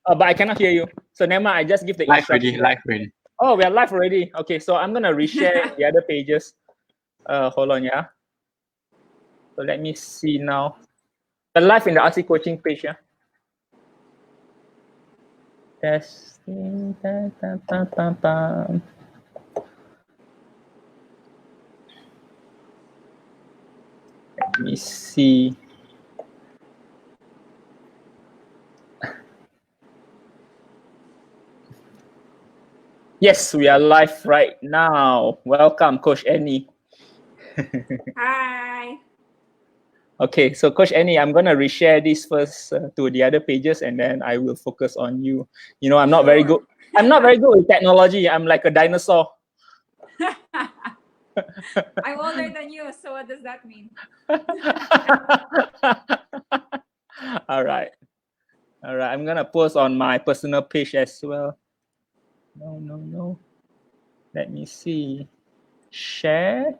Oh, but I cannot hear you. So never mind, I just give the instruction. Live ready. Oh, we are live already. Okay, so I'm gonna reshare the other pages. Hold on, yeah. So let me see now. The live in the RC coaching page, yeah. Testing. Let me see. Yes, we are live right now. Welcome, Coach Annie. Hi. Okay, so Coach Annie, I'm gonna reshare this first to the other pages, and then I will focus on you. You know, I'm not very good. I'm not very good with technology. I'm like a dinosaur. I'm older than you, so what does that mean? All right. I'm gonna post on my personal page as well. No. Let me see. Share.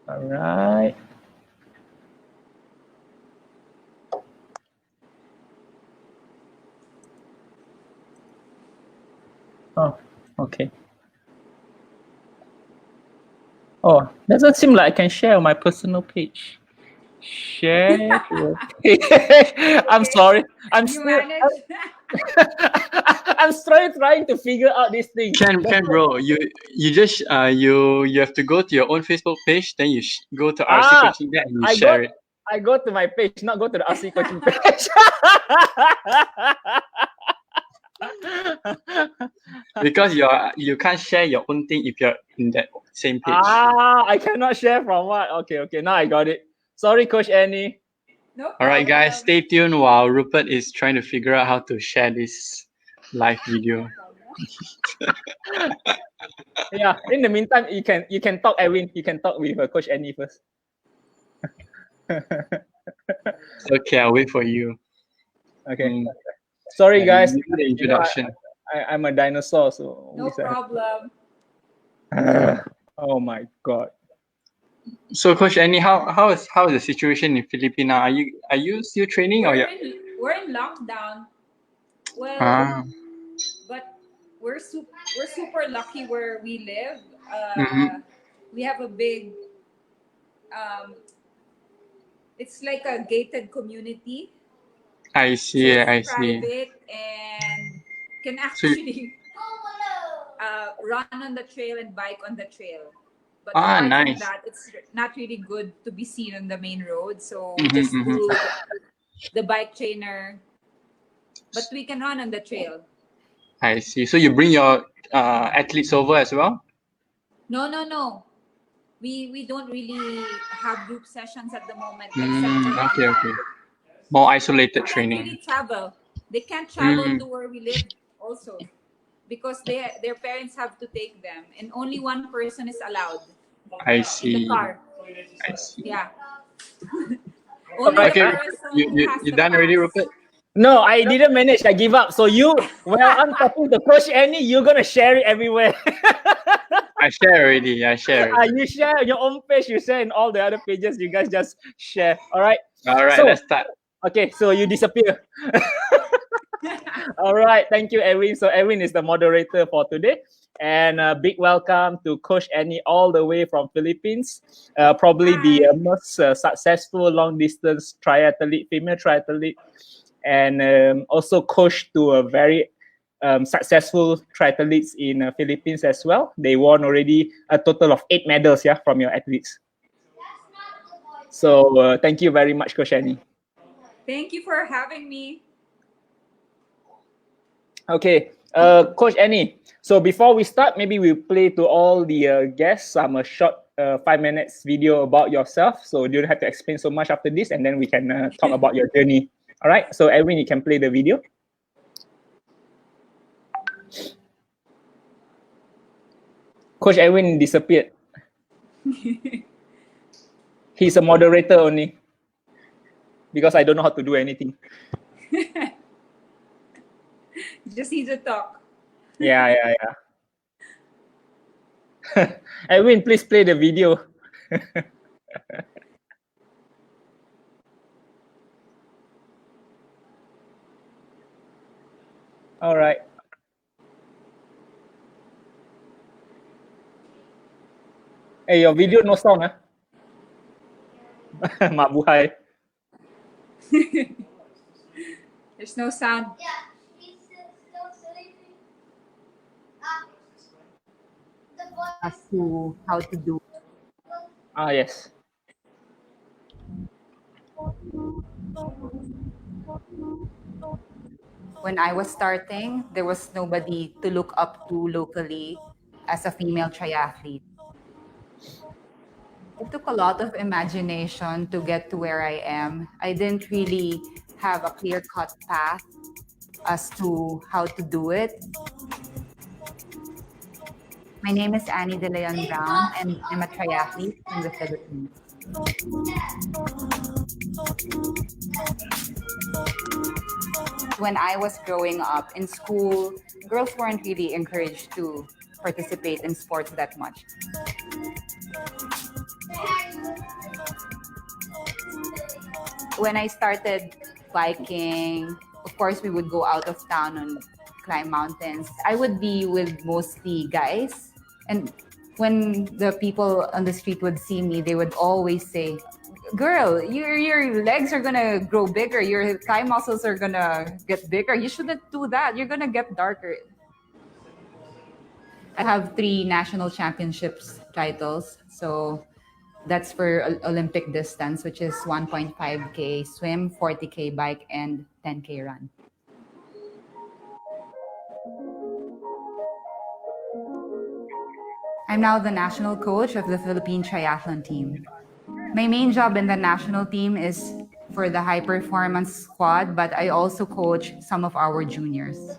All right. Oh, okay. Oh, doesn't seem like I can share on my personal page. Share your page. I'm sorry. I'm still trying to figure out this thing. Can bro, you just you have to go to your own Facebook page, then you go to RC Coaching there and you share it. I go to my page, not go to the RC Coaching page. Because you can't share your own thing if you're in that same page. I cannot share from what? Okay. Now I got it. Sorry, Coach Annie. No problem. All right, guys, stay tuned while Rupert is trying to figure out how to share this live video. Yeah. In the meantime, you can talk, Edwin. You can talk with Coach Annie first. Okay, I'll wait for you. Okay. Sorry, guys. The introduction. I'm a dinosaur, so no problem. Oh my God. So, Coach Annie, how is the situation in Philippines now? Are you still training we're in lockdown. Well, but we're super lucky where we live. We have a big it's like a gated community. I see. So I it's see. private and can actually run on the trail and bike on the trail. But apart from that, it's not really good to be seen on the main road. So we just do the bike trainer, but we can run on the trail. I see. So you bring your athletes over as well? No. We don't really have group sessions at the moment. Okay. More isolated training. They can't really travel. They can't travel to where we live also because their parents have to take them, and only one person is allowed. I see. In the car. I see. Yeah. Okay, you done already, Rupert? No, I didn't manage. I give up. So I'm talking to Coach Annie, you're gonna share it everywhere. I share already. You share your own page. You share in all the other pages. You guys just share. All right. So, let's start. Okay, so you disappear. All right. Thank you, Edwin. So Edwin is the moderator for today. And a big welcome to Coach Annie all the way from Philippines. Probably the most successful long-distance triathlete, female triathlete. And also coached to a very successful triathletes in Philippines as well. They won already a total of 8 medals, from your athletes. So thank you very much, Coach Annie. Thank you for having me. Okay, Coach Annie. So before we start, maybe we'll play to all the guests a short 5 minutes video about yourself. So you don't have to explain so much after this, and then we can talk about your journey. All right. So Edwin, you can play the video. Coach Edwin disappeared. He's a moderator only because I don't know how to do anything. Just need to talk. Yeah. Edwin, please play the video. All right. Hey, your video no sound, ah? Mak buhay. There's no sound. As to how to do. Ah, yes. When I was starting, there was nobody to look up to locally as a female triathlete. It took a lot of imagination to get to where I am. I didn't really have a clear-cut path as to how to do it. My name is Annie De Leon Brown, and I'm a triathlete from the Philippines. When I was growing up in school, girls weren't really encouraged to participate in sports that much. When I started biking, of course, we would go out of town and climb mountains. I would be with mostly guys. And when the people on the street would see me, they would always say, girl, your legs are gonna grow bigger. Your thigh muscles are gonna get bigger. You shouldn't do that. You're gonna get darker. I have 3 national championships titles. So that's for Olympic distance, which is 1.5K swim, 40K bike, and 10K run. I'm now the national coach of the Philippine triathlon team. My main job in the national team is for the high performance squad, but I also coach some of our juniors.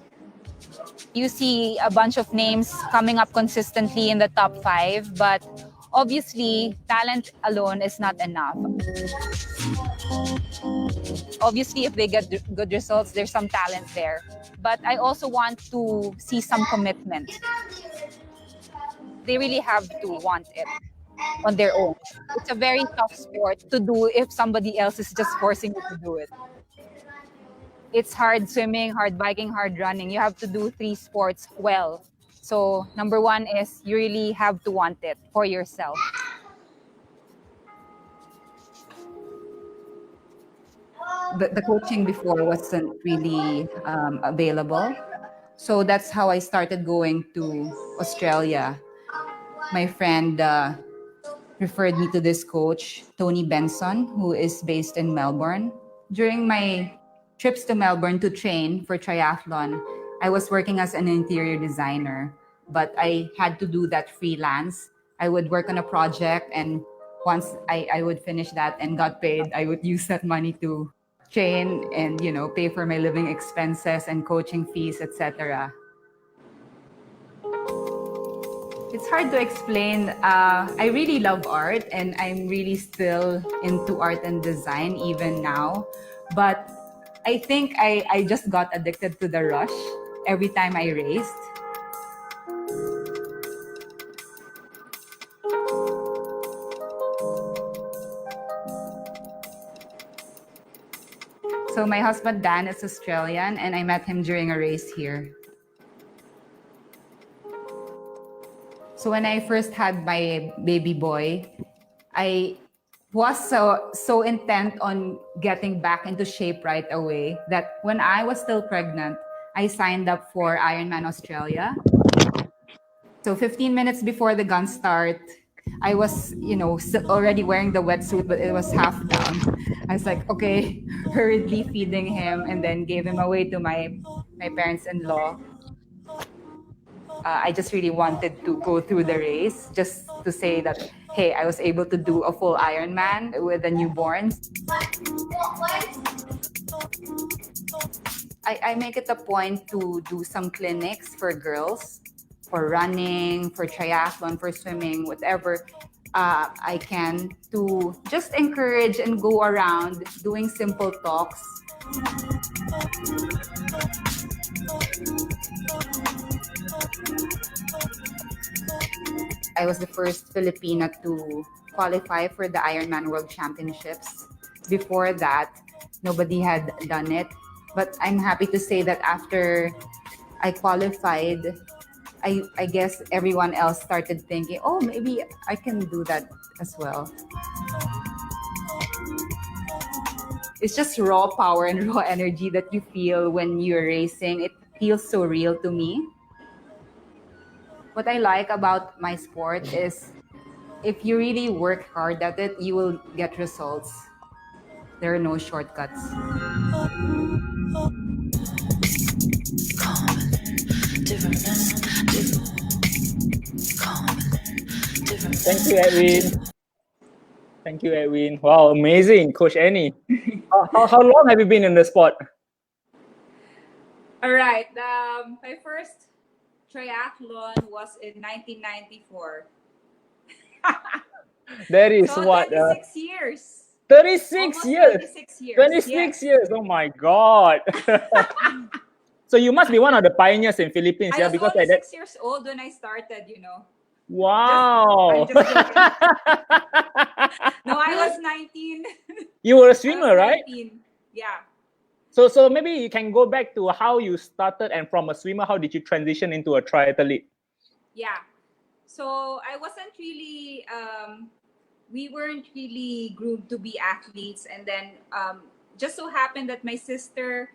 You see a bunch of names coming up consistently in the top 5, but obviously talent alone is not enough. Obviously, if they get good results, there's some talent there. But I also want to see some commitment. They really have to want it on their own. It's a very tough sport to do if somebody else is just forcing you to do it. It's hard swimming, hard biking, hard running. You have to do 3 sports well. So number 1 is you really have to want it for yourself. The coaching before wasn't really available. So that's how I started going to Australia. My friend referred me to this coach, Tony Benson, who is based in Melbourne. During my trips to Melbourne to train for triathlon, I was working as an interior designer, but I had to do that freelance. I would work on a project, and once I would finish that and got paid, I would use that money to train and, pay for my living expenses and coaching fees, etc. It's hard to explain. I really love art, and I'm really still into art and design even now. But I think I just got addicted to the rush every time I raced. So my husband, Dan, is Australian, and I met him during a race here. So when I first had my baby boy, I was so intent on getting back into shape right away that when I was still pregnant, I signed up for Ironman Australia. So 15 minutes before the gun start, I was, already wearing the wetsuit, but it was half down. I was like, okay, hurriedly feeding him, and then gave him away to my parents-in-law. I just really wanted to go through the race just to say that, hey, I was able to do a full Ironman with a newborn. I make it a point to do some clinics for girls, for running, for triathlon, for swimming, whatever I can, to just encourage and go around doing simple talks. I was the first Filipina to qualify for the Ironman World Championships. Before that, nobody had done it. But I'm happy to say that after I qualified, I guess everyone else started thinking, oh, maybe I can do that as well. It's just raw power and raw energy that you feel when you're racing. It feels so real to me. What I like about my sport is if you really work hard at it, you will get results. There are no shortcuts. Thank you, Edwin. Thank you, Edwin. Wow, amazing, Coach Annie. How long have you been in the sport? All right. My first triathlon was in 1994. That is so what? 26 years. 36 Almost years. 26 years. 26 yes. years. Oh my God. So you must be one of the pioneers in Philippines, I yeah? was Because only at that... 6 years old when I started, Wow. I'm just joking. No, I was 19. You were a I was swimmer, right? 19. Yeah. So maybe you can go back to how you started, and from a swimmer, how did you transition into a triathlete? Yeah. So I wasn't really, we weren't really groomed to be athletes. And then just so happened that my sister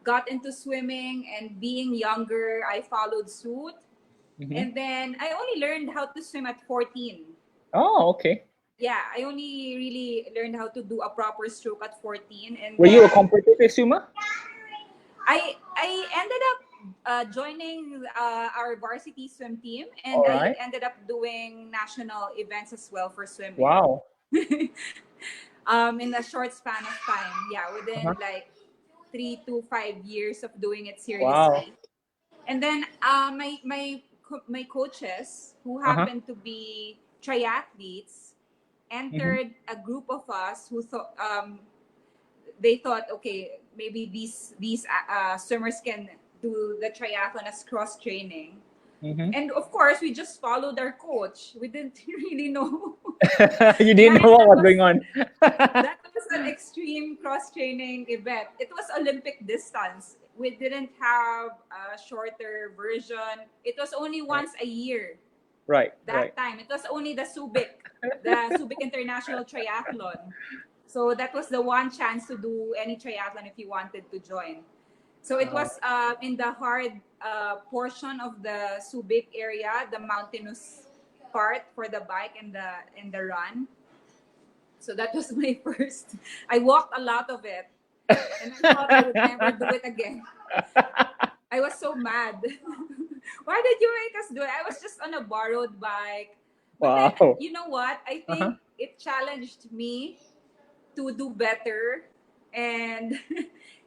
got into swimming, and being younger, I followed suit. Mm-hmm. And then I only learned how to swim at 14. Oh, okay. Yeah, I only really learned how to do a proper stroke at 14. And Were you a competitive swimmer? I ended up joining our varsity swim team, and All I right. ended up doing national events as well for swimming. Wow. In a short span of time, yeah, within like 3 to 5 years of doing it seriously. Wow. And then my coaches, who happened to be triathletes, entered a group of us who thought they thought, okay, maybe these swimmers can do the triathlon as cross training. And of course, we just followed our coach. We didn't really know. You didn't know what was going on. That was an extreme cross training event. It was Olympic distance. We didn't have a shorter version. It was only once a year. Right. That time, it was only the Subic International Triathlon. So that was the one chance to do any triathlon if you wanted to join. So it was in the hard portion of the Subic area, the mountainous part for the bike and the run. So that was my first. I walked a lot of it, and I thought I would never do it again. I was so mad. Why did you make us do it? I was just on a borrowed bike. But then, you know what? I think it challenged me to do better. And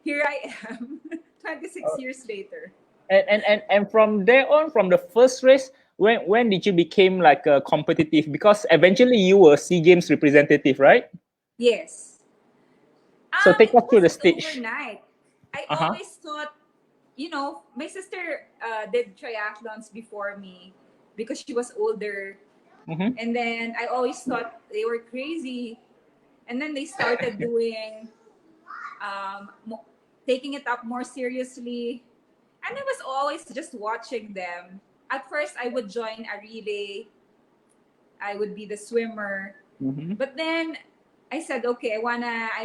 here I am, 26 years later. And from there on, from the first race, when did you become like a competitive? Because eventually you were SeaGames representative, right? Yes. So take us through the stage. Overnight. I always thought, my sister did triathlons before me because she was older. And then I always thought they were crazy. And then they started doing, taking it up more seriously. And I was always just watching them. At first, I would join a relay. I would be the swimmer. But then I said, okay, I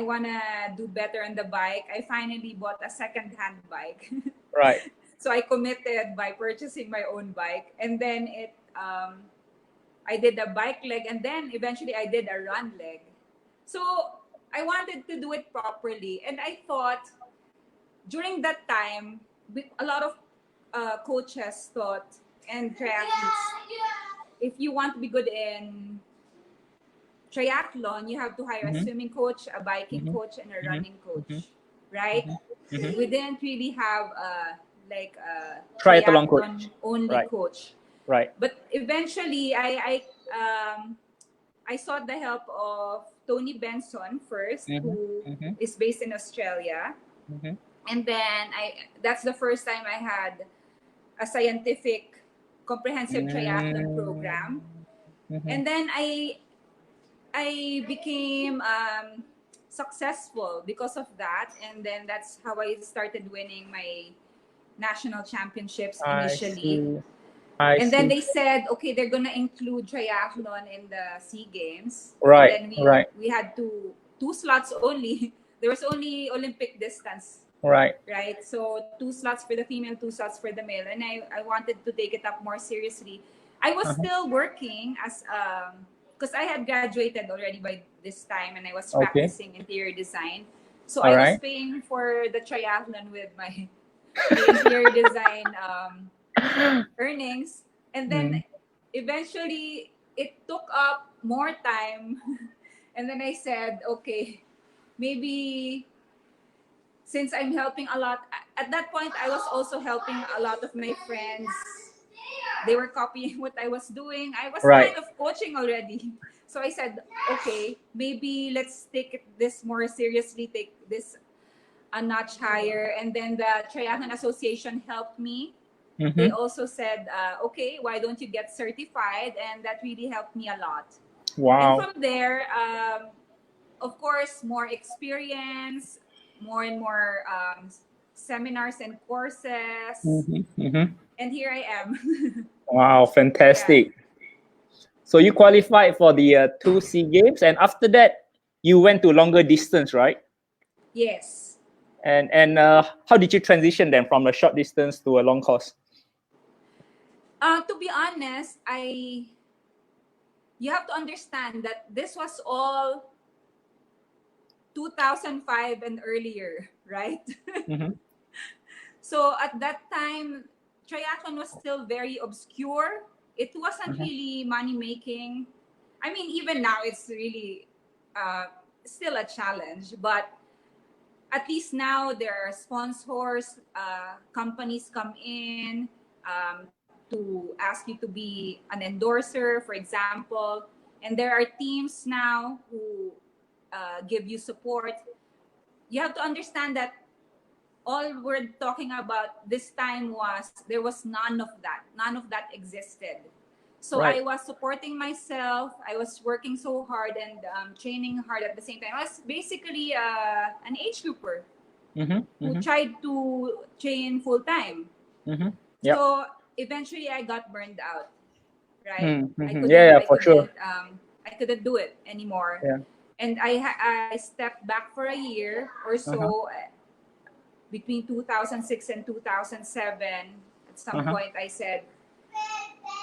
wanna do better on the bike. I finally bought a second-hand bike. Right. So I committed by purchasing my own bike, and then I did a bike leg, and then eventually I did a run leg. So I wanted to do it properly, and I thought during that time, a lot of coaches thought, and triathletes, if you want to be good in triathlon, you have to hire a swimming coach, a biking coach, and a running coach, right? We didn't really have a triathlon coach only coach. Right. But eventually, I sought the help of Tony Benson first, who is based in Australia. And then that's the first time I had a scientific, comprehensive triathlon program. And then I became successful because of that. And then that's how I started winning my national championships I initially. see. I And then see. they said, okay, they're gonna include triathlon in the SeaGames. Right, And then right, we had two slots only. There was only Olympic distance, right. right? So 2 slots for the female, 2 slots for the male. And I wanted to take it up more seriously. I was Uh-huh. still working as because I had graduated already by this time, and I was Okay. practicing interior design. So All I was right. paying for the triathlon with my interior design earnings. And then Mm. eventually it took up more time. And then I said, okay, maybe since I'm helping a lot, at that point I was also helping a lot of my friends. They were copying what I was doing. I was Right. kind of coaching already. So I said, okay, maybe let's take this more seriously, take this a notch higher. And then the Triathlon Association helped me. They Mm-hmm. also said, okay, why don't you get certified? And that really helped me a lot. And Wow. from there, of course, more experience, more and more seminars and courses. Mm-hmm. Mm-hmm. And here I am. Wow, Yeah. fantastic. So you qualified for the 2 SeaGames, and after that, you went to longer distance, right? Yes. And how did you transition then from a short distance to a long course? To be honest, you have to understand that this was all 2005 and earlier, right? Mm-hmm. So at that time, triathlon was still very obscure. It wasn't Mm-hmm. really money making. I mean, even now it's really still a challenge, but at least now there are sponsors, companies come in to ask you to be an endorser, for example. And there are teams now who give you support. You have to understand that all we're talking about this time was there was none of that. None of that existed. So Right. I was supporting myself. I was working so hard and training hard at the same time. I was basically an age grouper Mm-hmm. who Mm-hmm. tried to train full time. Mm-hmm. Yep. So eventually I got burned out, right? Mm-hmm. Yeah, for sure. I couldn't do it anymore. Yeah. And I stepped back for a year or Uh-huh. so between 2006 and 2007. At some Uh-huh. point I said,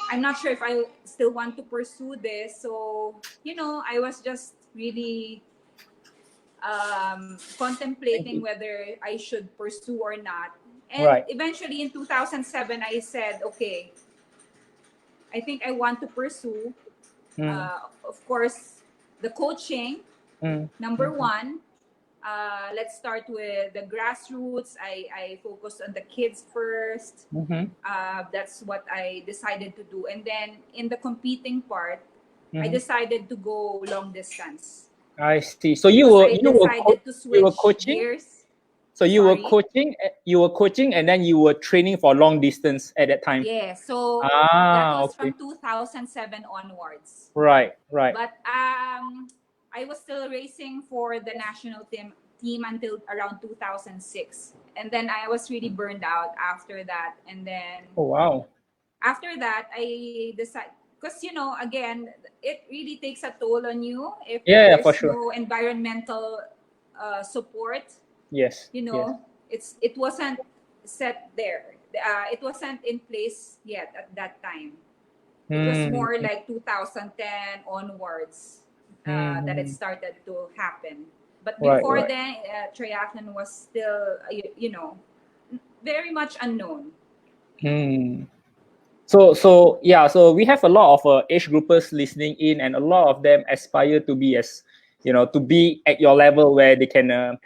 I'm not sure if I still want to pursue this. So, I was just really contemplating whether I should pursue or not. And Right. eventually in 2007, I said, okay, I think I want to pursue, Mm. of course, the coaching, Mm. number one. Let's start with the grassroots. I focused on the kids first. Mm-hmm. That's what I decided to do. And then in the competing part, I Mm-hmm. decided to go long distance. I see. So Because I decided to you were switch coaching. gears. So you were Sorry. coaching, and then you were training for long distance at that time. Yeah, so that Ah, was okay. from 2007 onwards. Right, right. But I was still racing for the national team until around 2006. And then I was really burned out after that. And then Oh, wow. after that, I decided, because, again, it really takes a toll on you if Yeah, for there's sure. no environmental support. Yes. Yes. It wasn't set there. It wasn't in place yet at that time. It was more like 2010 onwards that it started to happen. But Right, before right. then, triathlon was still, very much unknown. So yeah, so we have a lot of age groupers listening in, and a lot of them aspire to be to be at your level where they can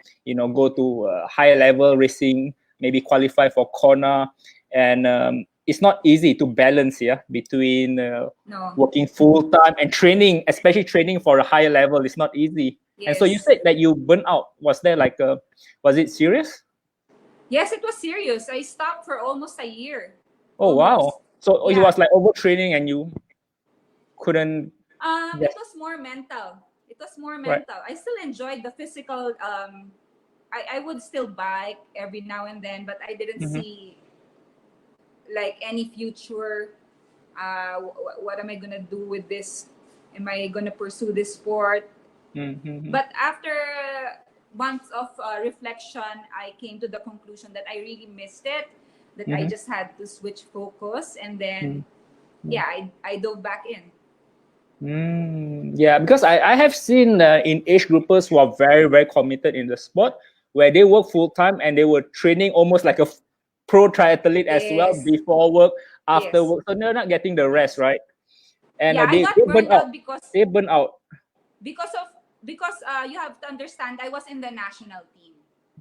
go to higher level racing, maybe qualify for Kona, and it's not easy to balance between No. working full time and training, especially training for a higher level. It's not easy. And so you Yes. said that you burnt out. Was there was it serious? Yes, it was serious. I stopped for almost a year. Oh, Almost. wow. So it Yeah. was like overtraining and you couldn't. It was more mental. It was more Right. mental. I still enjoyed the physical. I would still bike every now and then, but I didn't Mhm. see like any future. What am I gonna do with this? Am I gonna pursue this sport? But after months of reflection, I came to the conclusion that I really missed it. That I just had to switch focus, and then I dove back in. Yeah, because I have seen in age groupers who are very, very committed in the sport, where they work full time and they were training almost like a pro triathlete as well before work, after work. So they're not getting the rest, right? And I they got burn burned out. out because They burn out. because you have to understand, I was in the national team.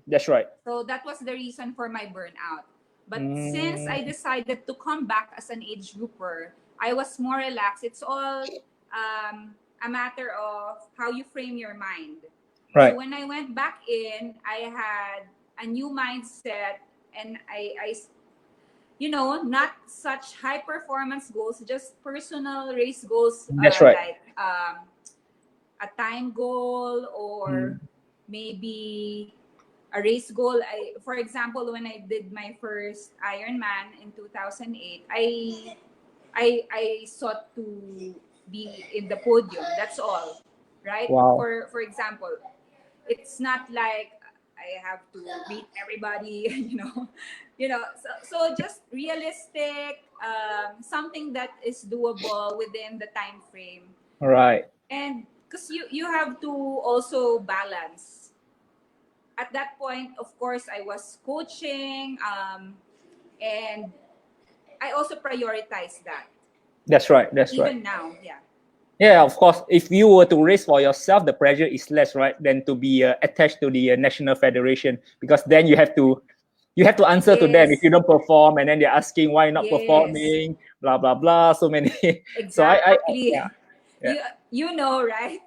That's right. So that was the reason for my burnout. But since I decided to come back as an age grouper, I was more relaxed. It's all a matter of how you frame your mind. Right. So when I went back in, I had a new mindset, and I not such high performance goals, just personal race goals. That's right. Like a time goal, or maybe a race goal. For example, when I did my first Ironman in 2008, I sought to be in the podium. That's all, right? Wow. For example, it's not like I have to beat everybody, So just realistic, something that is doable within the time frame. Right. And because you have to also balance. At that point, of course, I was coaching, and I also prioritize that. That's right. That's right. Even now, yeah. Yeah, of course. If you were to race for yourself, the pressure is less, right, than to be attached to the national federation, because then you have to answer to them if you don't perform, and then they're asking why you're not performing, blah blah blah. So many. Exactly. So You know, right?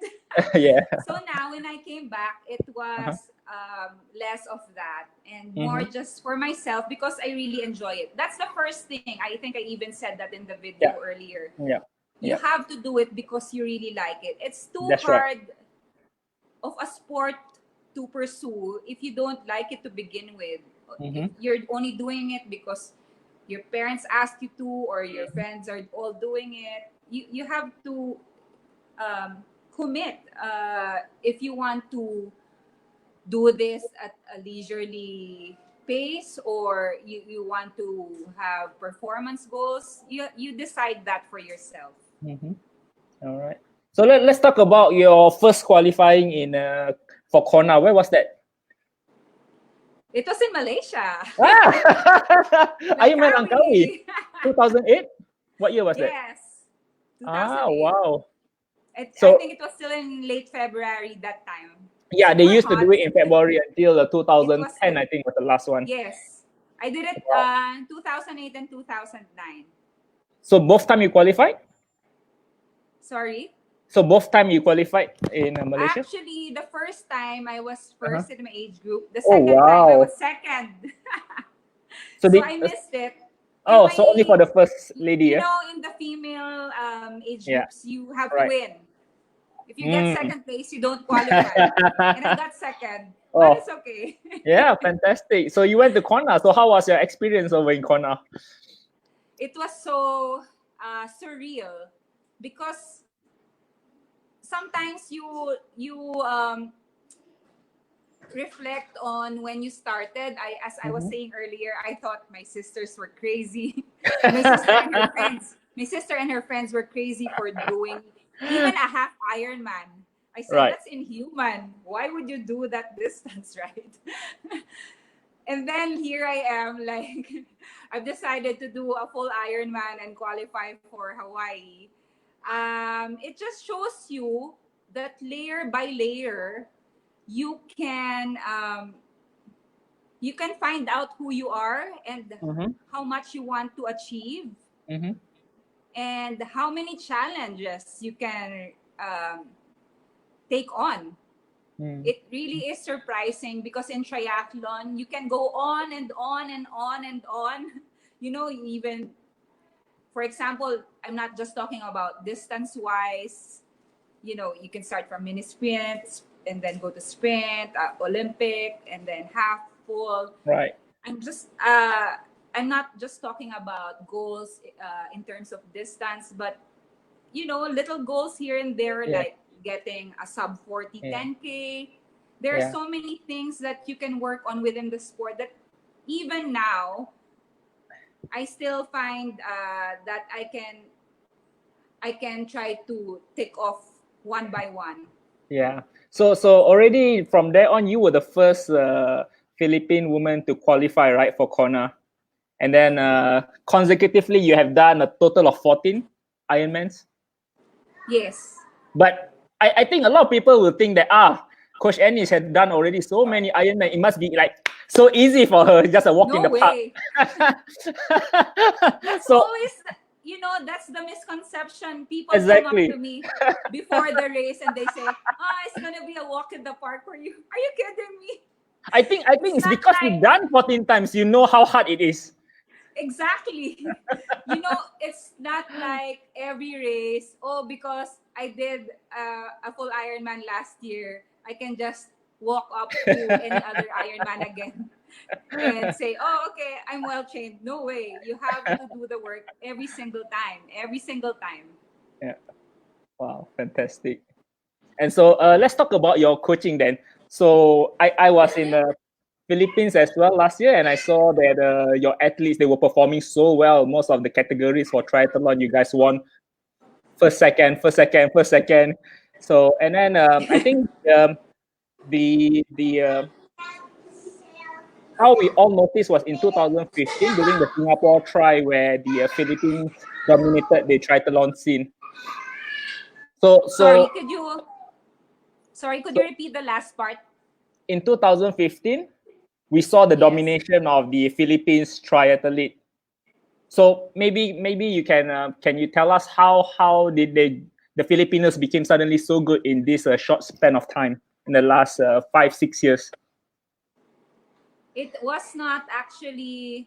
Yeah. So now when I came back, it was less of that and more just for myself, because I really enjoy it. That's the first thing. I think I even said that in the video earlier. Yeah. You have to do it because you really like it. It's too That's hard of a sport to pursue if you don't like it to begin with. If you're only doing it because your parents asked you to, or your friends are all doing it, you have to commit if you want to do this at a leisurely pace, or you want to have performance goals. You decide that for yourself. All right. So let's talk about your first qualifying in for Kona. Where was that? It was in Malaysia. Ironman Langkawi. 2008. What year was that? Yes. 2008. Wow. I So think it was still in late February that time. yeah, they Super used to do hot. it in February until 2010. was I think was the last one. Yes. I did it 2008 and 2009. So both time you qualified? Sorry? So both time you qualified in Malaysia? Actually, the first time I was first in my age group. The second time I was second. So I missed it. Oh, so only for the first lady, You know, in the female age groups, you have to Right. win. If you get second place, you don't qualify. And I got second. Oh. But it's okay. Yeah, fantastic. So you went to Kona. So how was your experience over in Kona? It was so surreal, because sometimes you reflect on when you started. As I was saying earlier, I thought my sisters were crazy. My sister and her friends were crazy for doing even a half Ironman. I said, that's inhuman. Why would you do that distance, right? And then here I am, like, I've decided to do a full Ironman and qualify for Hawaii. It just shows you that layer by layer, you can find out who you are and how much you want to achieve, and how many challenges you can take on. It really is surprising, because in triathlon you can go on and on and on and on. You know, even, for example, I'm not just talking about distance wise. You know, you can start from mini sprint and then go to sprint, Olympic, and then half, full. Right. I'm just I'm not just talking about goals in terms of distance, but little goals here and there, like getting a sub 40 10K. There are so many things that you can work on within the sport that even now I still find that I can try to tick off one by one. Yeah. So already from there on, you were the first Philippine woman to qualify, right, for Kona, and then consecutively you have done a total of 14 Ironmans. Yes. But I think a lot of people will think that Coach Ennis had done already so many Ironman. It must be like so easy for her, just a walk in the park. That's always, that's the misconception. People come up to me before the race and they say, it's gonna be a walk in the park for you. Are you kidding me? I think it's because you've done 14 times. You know how hard it is. Exactly. It's not like every race, because I did a full Ironman last year, I can just walk up to any other Ironman again and say, okay, I'm well trained. No way. You have to do the work every single time. Yeah. Wow, fantastic. And so let's talk about your coaching then. So I was in the Philippines as well last year, and I saw that your athletes, they were performing so well. Most of the categories for triathlon, you guys won first, second. So, and then I think the how we all noticed was in 2015 during the Singapore Tri, where the Philippines dominated the triathlon scene. So could you repeat the last part? In 2015, we saw the domination of the Philippines triathlete. So maybe you can you tell us how did the Filipinos became suddenly so good in this short span of time in the last 5-6 years? It was not actually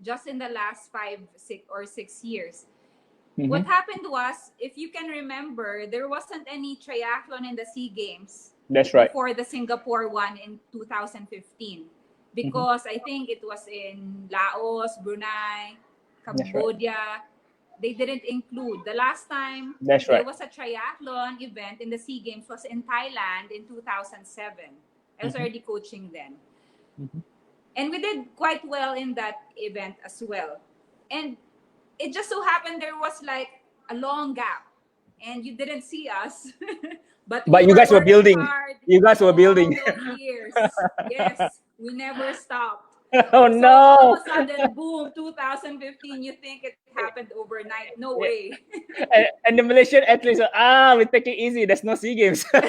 just in the last 6 years. Mm-hmm. What happened was, if you can remember, there wasn't any triathlon in the SeaGames. That's right. Before the Singapore one in 2015. Because I think it was in Laos, Brunei, Cambodia. They didn't include. The last time there was a triathlon event in the SeaGames was in Thailand in 2007. I was already coaching then. And we did quite well in that event as well. And it just so happened there was like a long gap and you didn't see us. But you guys were building. You guys were building. Years. Yes, we never stopped. Oh so no! All of a sudden, boom, 2015. You think it happened overnight? No way. And the Malaysian athletes are, we take it easy. There's no SeaGames. So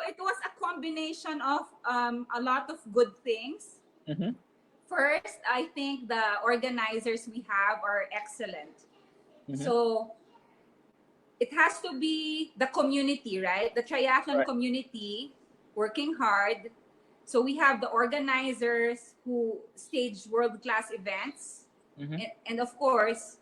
it was a combination of a lot of good things. First, I think the organizers we have are excellent. So it has to be the community, right? The triathlon community working hard. So we have the organizers who stage world-class events. And of course,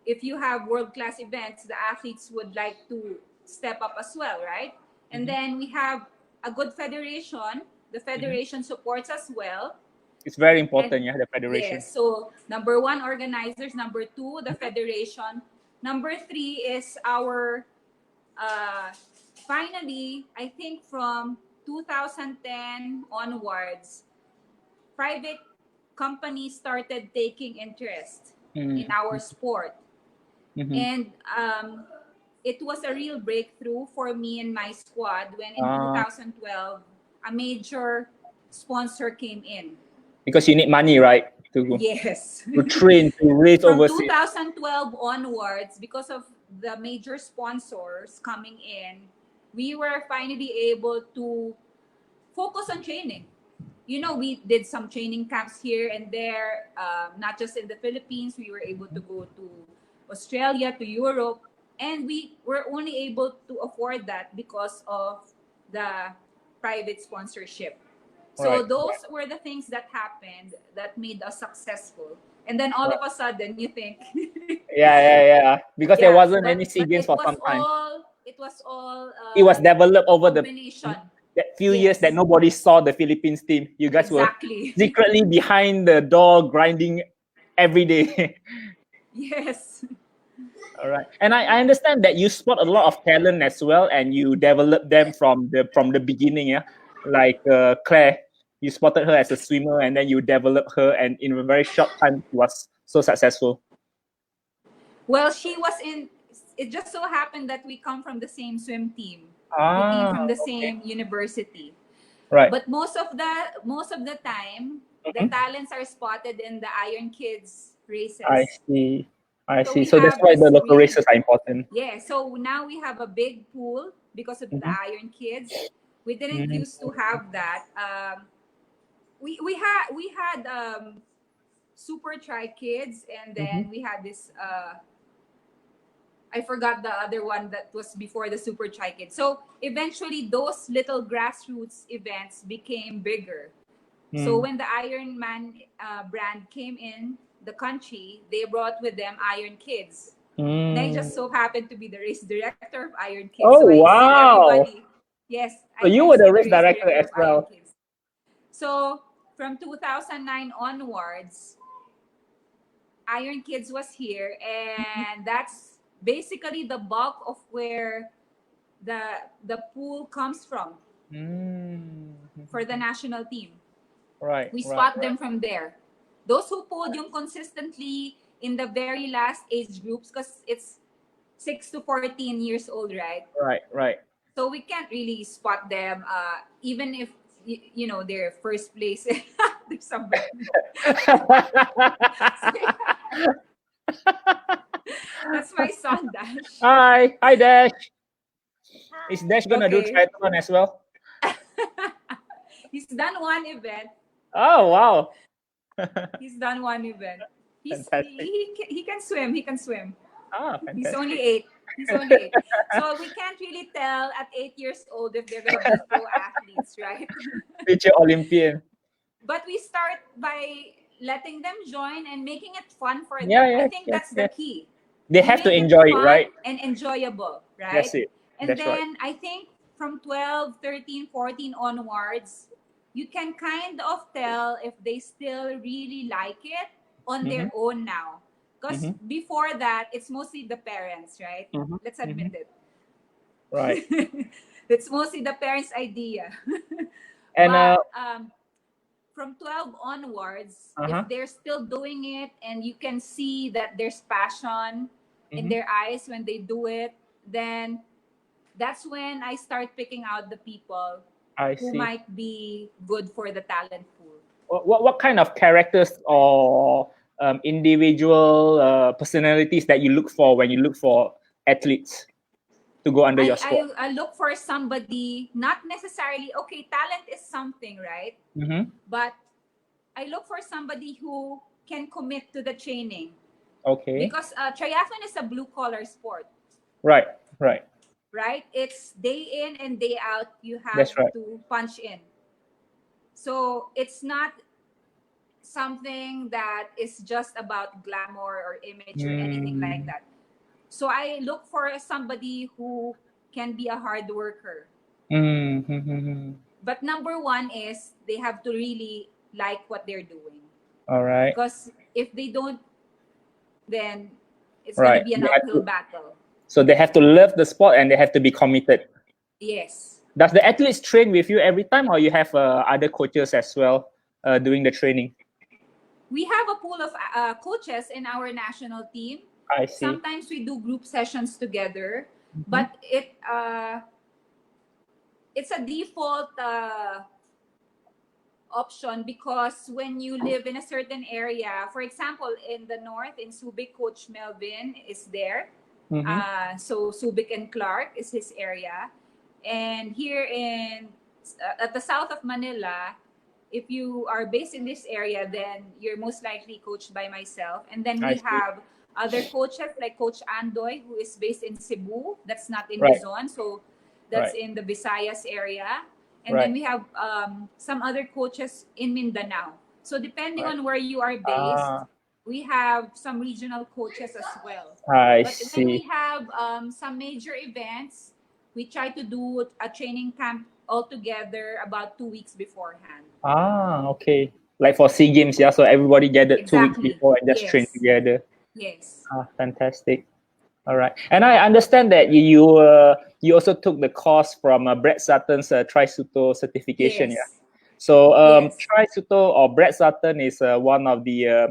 if you have world-class events, the athletes would like to step up as well, right? And then we have a good federation. The federation supports as well. It's very important, the federation. Yes, so number 1, organizers. Number 2, the federation. Number 3 is our, finally, I think from 2010 onwards, private companies started taking interest in our sport. And it was a real breakthrough for me and my squad when in 2012, a major sponsor came in. Because you need money, right? Yes. To train, to race overseas. From 2012 onwards, because of the major sponsors coming in, we were finally able to focus on training. We did some training camps here and there, not just in the Philippines. We were able to go to Australia, to Europe, and we were only able to afford that because of the private sponsorship. So those were the things that happened that made us successful. And then all of a sudden, you think... Because there wasn't any SeaGames for some time. It was all... it was developed over combination. that few years that nobody saw the Philippines team. You guys were secretly behind the door grinding every day. Yes. All right. And I understand that you spot a lot of talent as well, and you develop them from the beginning. Yeah, like Claire, you spotted her as a swimmer, and then you developed her, and in a very short time, she was so successful. Well, she was in. It just so happened that we come from the same swim team. We came from the same university. Right. But most of the time, the talents are spotted in the Iron Kids races. I see. So that's why the local races are important. Yeah. So now we have a big pool because of the Iron Kids. We didn't used to have that. We had Super Tri Kids, and then we had this. I forgot the other one that was before the Super Tri Kids. So eventually, those little grassroots events became bigger. So when the Ironman brand came in the country, they brought with them Iron Kids. And I just so happened to be the race director of Iron Kids. Oh, so wow. Everybody. Yes. So you were the race director as well. So from 2009 onwards, Iron Kids was here, and that's basically the bulk of where the pool comes from for the national team. Right. We spot them from there. Those who podium consistently in the very last age groups, because it's 6 to 14 years old, right? Right. So we can't really spot them, even if their first place. There's somebody. That's my son, Dash. Hi, Dash. Is Dash gonna do triathlon as well? He's done one event. Oh, wow. He's done one event. He can swim. He can swim. Ah, fantastic. He's only 8. So we can't really tell at 8 years old if they're going to be pro athletes, right? Future Olympian. But we start by letting them join and making it fun for them. I think that's the key. They have to enjoy it, right? And enjoyable, right? That's it. And then I think from 12, 13, 14 onwards, you can kind of tell if they still really like it on their own now. Because before that, it's mostly the parents, right? Let's admit it. Right. It's mostly the parents' idea. And but, from 12 onwards, if they're still doing it and you can see that there's passion in their eyes when they do it, then that's when I start picking out the people who might be good for the talent pool. What kind of characters or individual personalities that you look for when you look for athletes to go under your sport? I look for somebody, not necessarily, talent is something, right? But I look for somebody who can commit to the training. Okay. Because triathlon is a blue-collar sport. Right. Right? It's day in and day out. You have to punch in. So it's not something that is just about glamour or image or anything like that. So I look for somebody who can be a hard worker. But number one is they have to really like what they're doing. All right. Because if they don't, then it's going to be an uphill battle. So they have to love the sport and they have to be committed. Yes. Does the athletes train with you every time, or you have other coaches as well doing the training? We have a pool of coaches in our national team. I see. Sometimes we do group sessions together, but it's a default option because when you live in a certain area, for example, in the north, in Subic, Coach Melvin is there. So Subic and Clark is his area. And here at the south of Manila, if you are based in this area, then you're most likely coached by myself. And then we have other coaches like Coach Andoy, who is based in Cebu. That's not in Luzon, so that's in the Visayas area. And then we have some other coaches in Mindanao. So depending on where you are based, we have some regional coaches as well. But when we have some major events, we try to do a training camp all together about 2 weeks beforehand. Okay. Like for SeaGames, yeah. So everybody gathered 2 weeks Exactly. before and just train Yes. together. Yes. Fantastic. All right. And I understand that you also took the course from Brett Sutton's Tri-Suto certification. Yes. Yeah. So Yes. Tri-Suto or Brett Sutton is one of the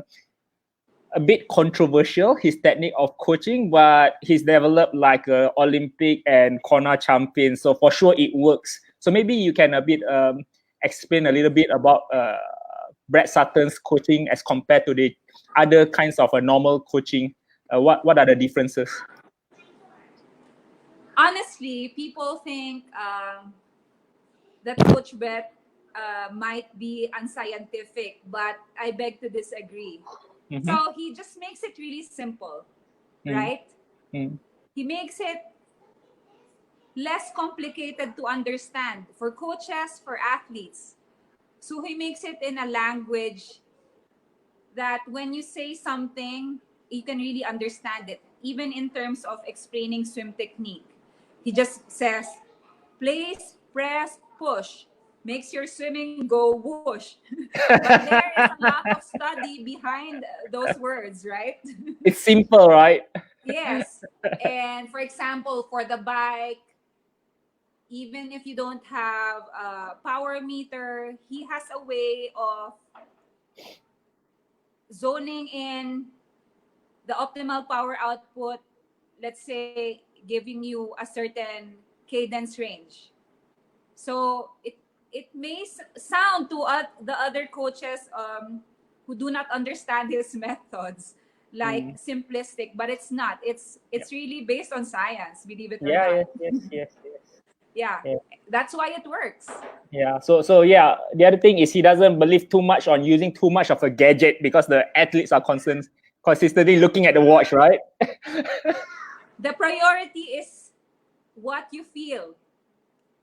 a bit controversial, his technique of coaching, but he's developed like a Olympic and Kona champion. So for sure it works. So maybe you can a bit explain a little bit about Brett Sutton's coaching as compared to the other kinds of a normal coaching. What are the differences? Honestly, people think that Coach Brett might be unscientific, but I beg to disagree. Mm-hmm. So he just makes it really simple, right? He makes it less complicated to understand for coaches, for athletes. So he makes it in a language that when you say something, you can really understand it, even in terms of explaining swim technique. He just says, place, press, push. Makes your swimming go whoosh. But there is a lot of study behind those words, right? It's simple, right? Yes. And for example, for the bike, even if you don't have a power meter, he has a way of zoning in the optimal power output, let's say giving you a certain cadence range. So it may sound to the other coaches who do not understand his methods like simplistic, but it's not. It's really based on science, believe it or not. Yes. Yeah, that's why it works. Yeah. So yeah, the other thing is he doesn't believe too much on using too much of a gadget because the athletes are consistently looking at the watch, right? The priority is what you feel,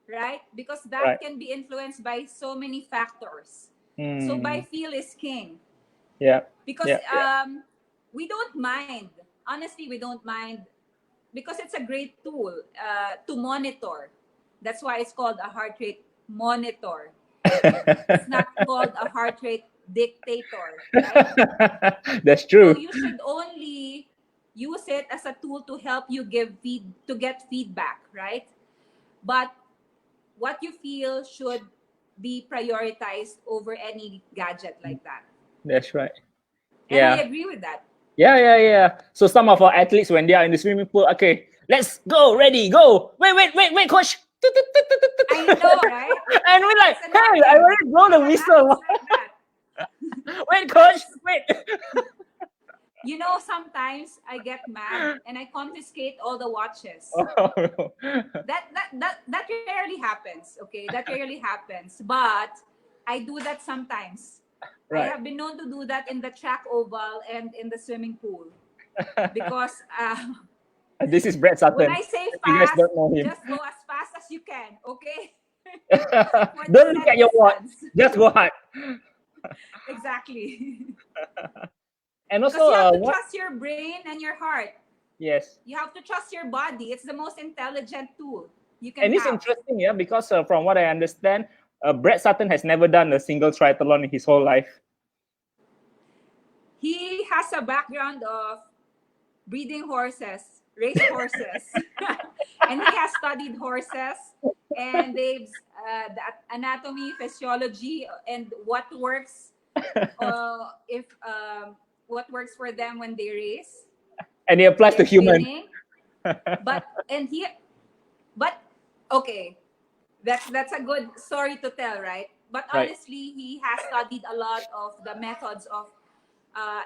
right? Because that can be influenced by so many factors. So by feel is king. Yeah. Because we don't mind. Honestly, we don't mind because it's a great tool to monitor. That's why it's called a heart rate monitor. It's not called a heart rate dictator, right? That's true. So you should only use it as a tool to help you get feedback, right? But what you feel should be prioritized over any gadget like that. That's right. And I agree with that. Yeah. So some of our athletes, when they are in the swimming pool, okay, let's go, ready, go. Wait, coach. I know, right? And we're like, hey, I already blow the whistle. Like Wait, coach, wait. You know, sometimes I get mad and I confiscate all the watches. Oh, no. That rarely happens. Okay, that rarely happens. But I do that sometimes. Right. I have been known to do that in the track oval and in the swimming pool because this is Brett Sutton. when I say You guys fast, don't know him. just go as fast as you can. Okay. Don't look at your watch. Just go hard. Exactly. And also, because you have to trust your brain and your heart. Yes. You have to trust your body. It's the most intelligent tool you can And it's interesting, yeah, because from what I understand, Brett Sutton has never done a single triathlon in his whole life. He has a background of breeding horses, race horses, and he has studied horses, and they've the anatomy, physiology, and what works what works for them when they race. And he applies to human. But okay, that's a good story to tell, right? But honestly, he has studied a lot of the methods of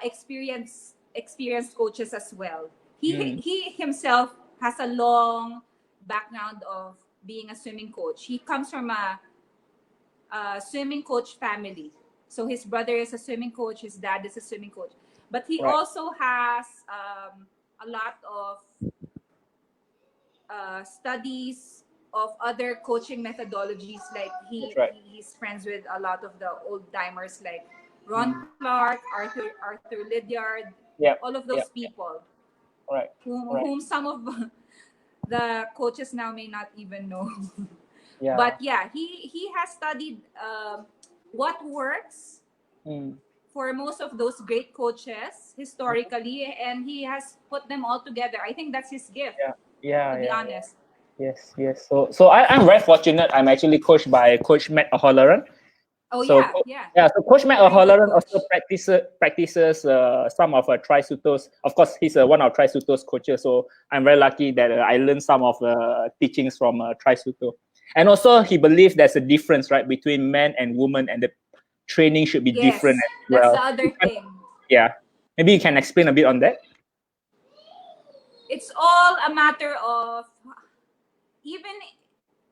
experienced coaches as well. He himself has a long background of being a swimming coach. He comes from a swimming coach family. So his brother is a swimming coach, his dad is a swimming coach. But he also has a lot of studies of other coaching methodologies. Like he's friends with a lot of the old timers like Ron Clark, Arthur Lydiard, all of those people. Right. Whom some of the coaches now may not even know. Yeah. But yeah, he has studied what works for most of those great coaches historically, and he has put them all together. I think that's his gift. Yeah. To be honest. Yes. So I'm very fortunate. I'm actually coached by Coach Matt O'Halloran. Oh So, yeah. So Coach Matt Very good O'Halloran coach. also practices some of Tri-Sutos. Of course, he's one of Tri-Sutos coaches. So I'm very lucky that I learned some of the teachings from Tri-Suto. And also, he believes there's a difference, right, between men and women, and the training should be different as well. That's the other thing. Yeah. Maybe you can explain a bit on that. It's all a matter of even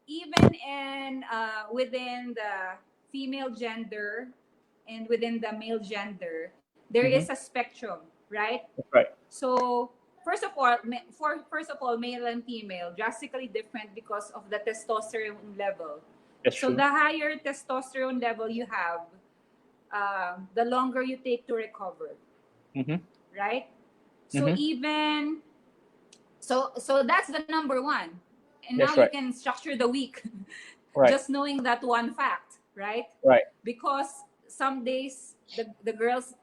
in within the female gender and within the male gender, there is a spectrum, right? Right. So first of all, male and female drastically different because of the testosterone level. That's so true. The higher testosterone level you have, the longer you take to recover, right? So even so that's the number one. And That's now right. you can structure the week Right. just knowing that one fact, right? Right. Because some days the girls,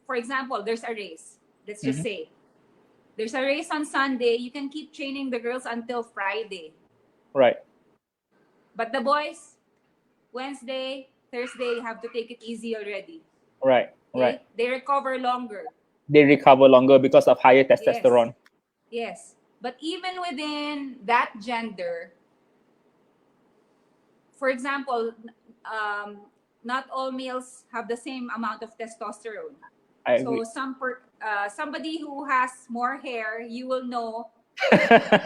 for example, there's a race. Let's just say there's a race on Sunday. You can keep training the girls until Friday. Right. But the boys, Wednesday, Thursday, have to take it easy already. Right. Okay? Right. They recover longer. They recover longer because of higher testosterone. Yes. But even within that gender, for example, not all males have the same amount of testosterone. I agree. So somebody who has more hair, you will know.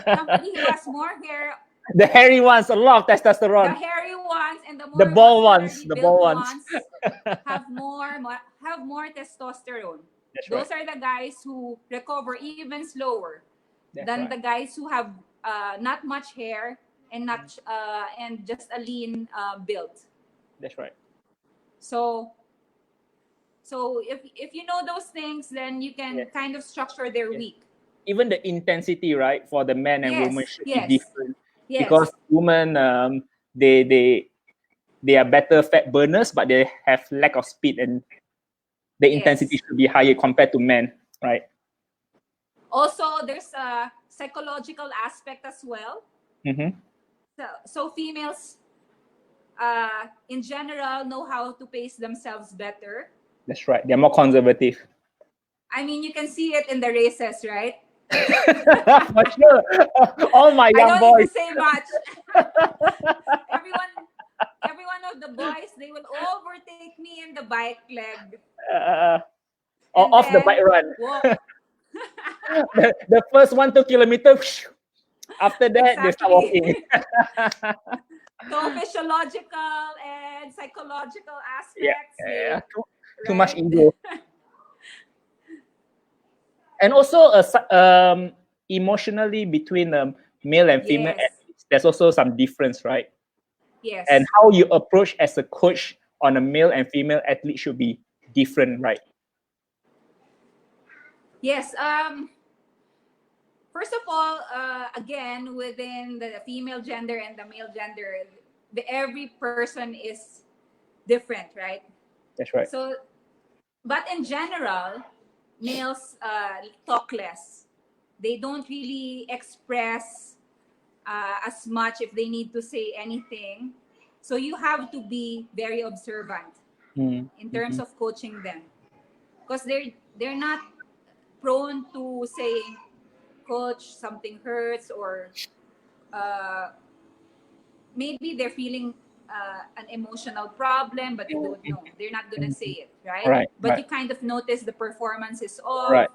Somebody who has more hair. The hairy ones, a lot of testosterone. The hairy ones and the more The ball ones, have more testosterone. That's Those right. are the guys who recover even slower than right. the guys who have not much hair and and just a lean build. That's right. So if you know those things, then you can kind of structure their week. Even the intensity, right, for the men and women should be different. Yes. Because women, they are better fat burners, but they have lack of speed, and the intensity should be higher compared to men, right? Also, there's a psychological aspect as well. So females, in general, know how to pace themselves better. That's right. They're more conservative. I mean, you can see it in the races, right? For sure. All my young boys. I don't need to say much. Every one of the boys, they will overtake me in the bike leg. Off the bike run. the first 1-2 kilometers. After that, they start walking. So physiological and psychological aspects. Too much ego. And also, emotionally between male and female athletes, there's also some difference, right? Yes. And how you approach as a coach on a male and female athlete should be different, right? Yes. First of all, again, within the female gender and the male gender, every person is different, right? That's right. So, but in general, males talk less. They don't really express as much if they need to say anything. So you have to be very observant in terms of coaching them, because they're not prone to saying, "Coach, something hurts," or maybe they're feeling an emotional problem, but you don't know. They're not gonna say it, right? But you kind of notice the performance is off. Right.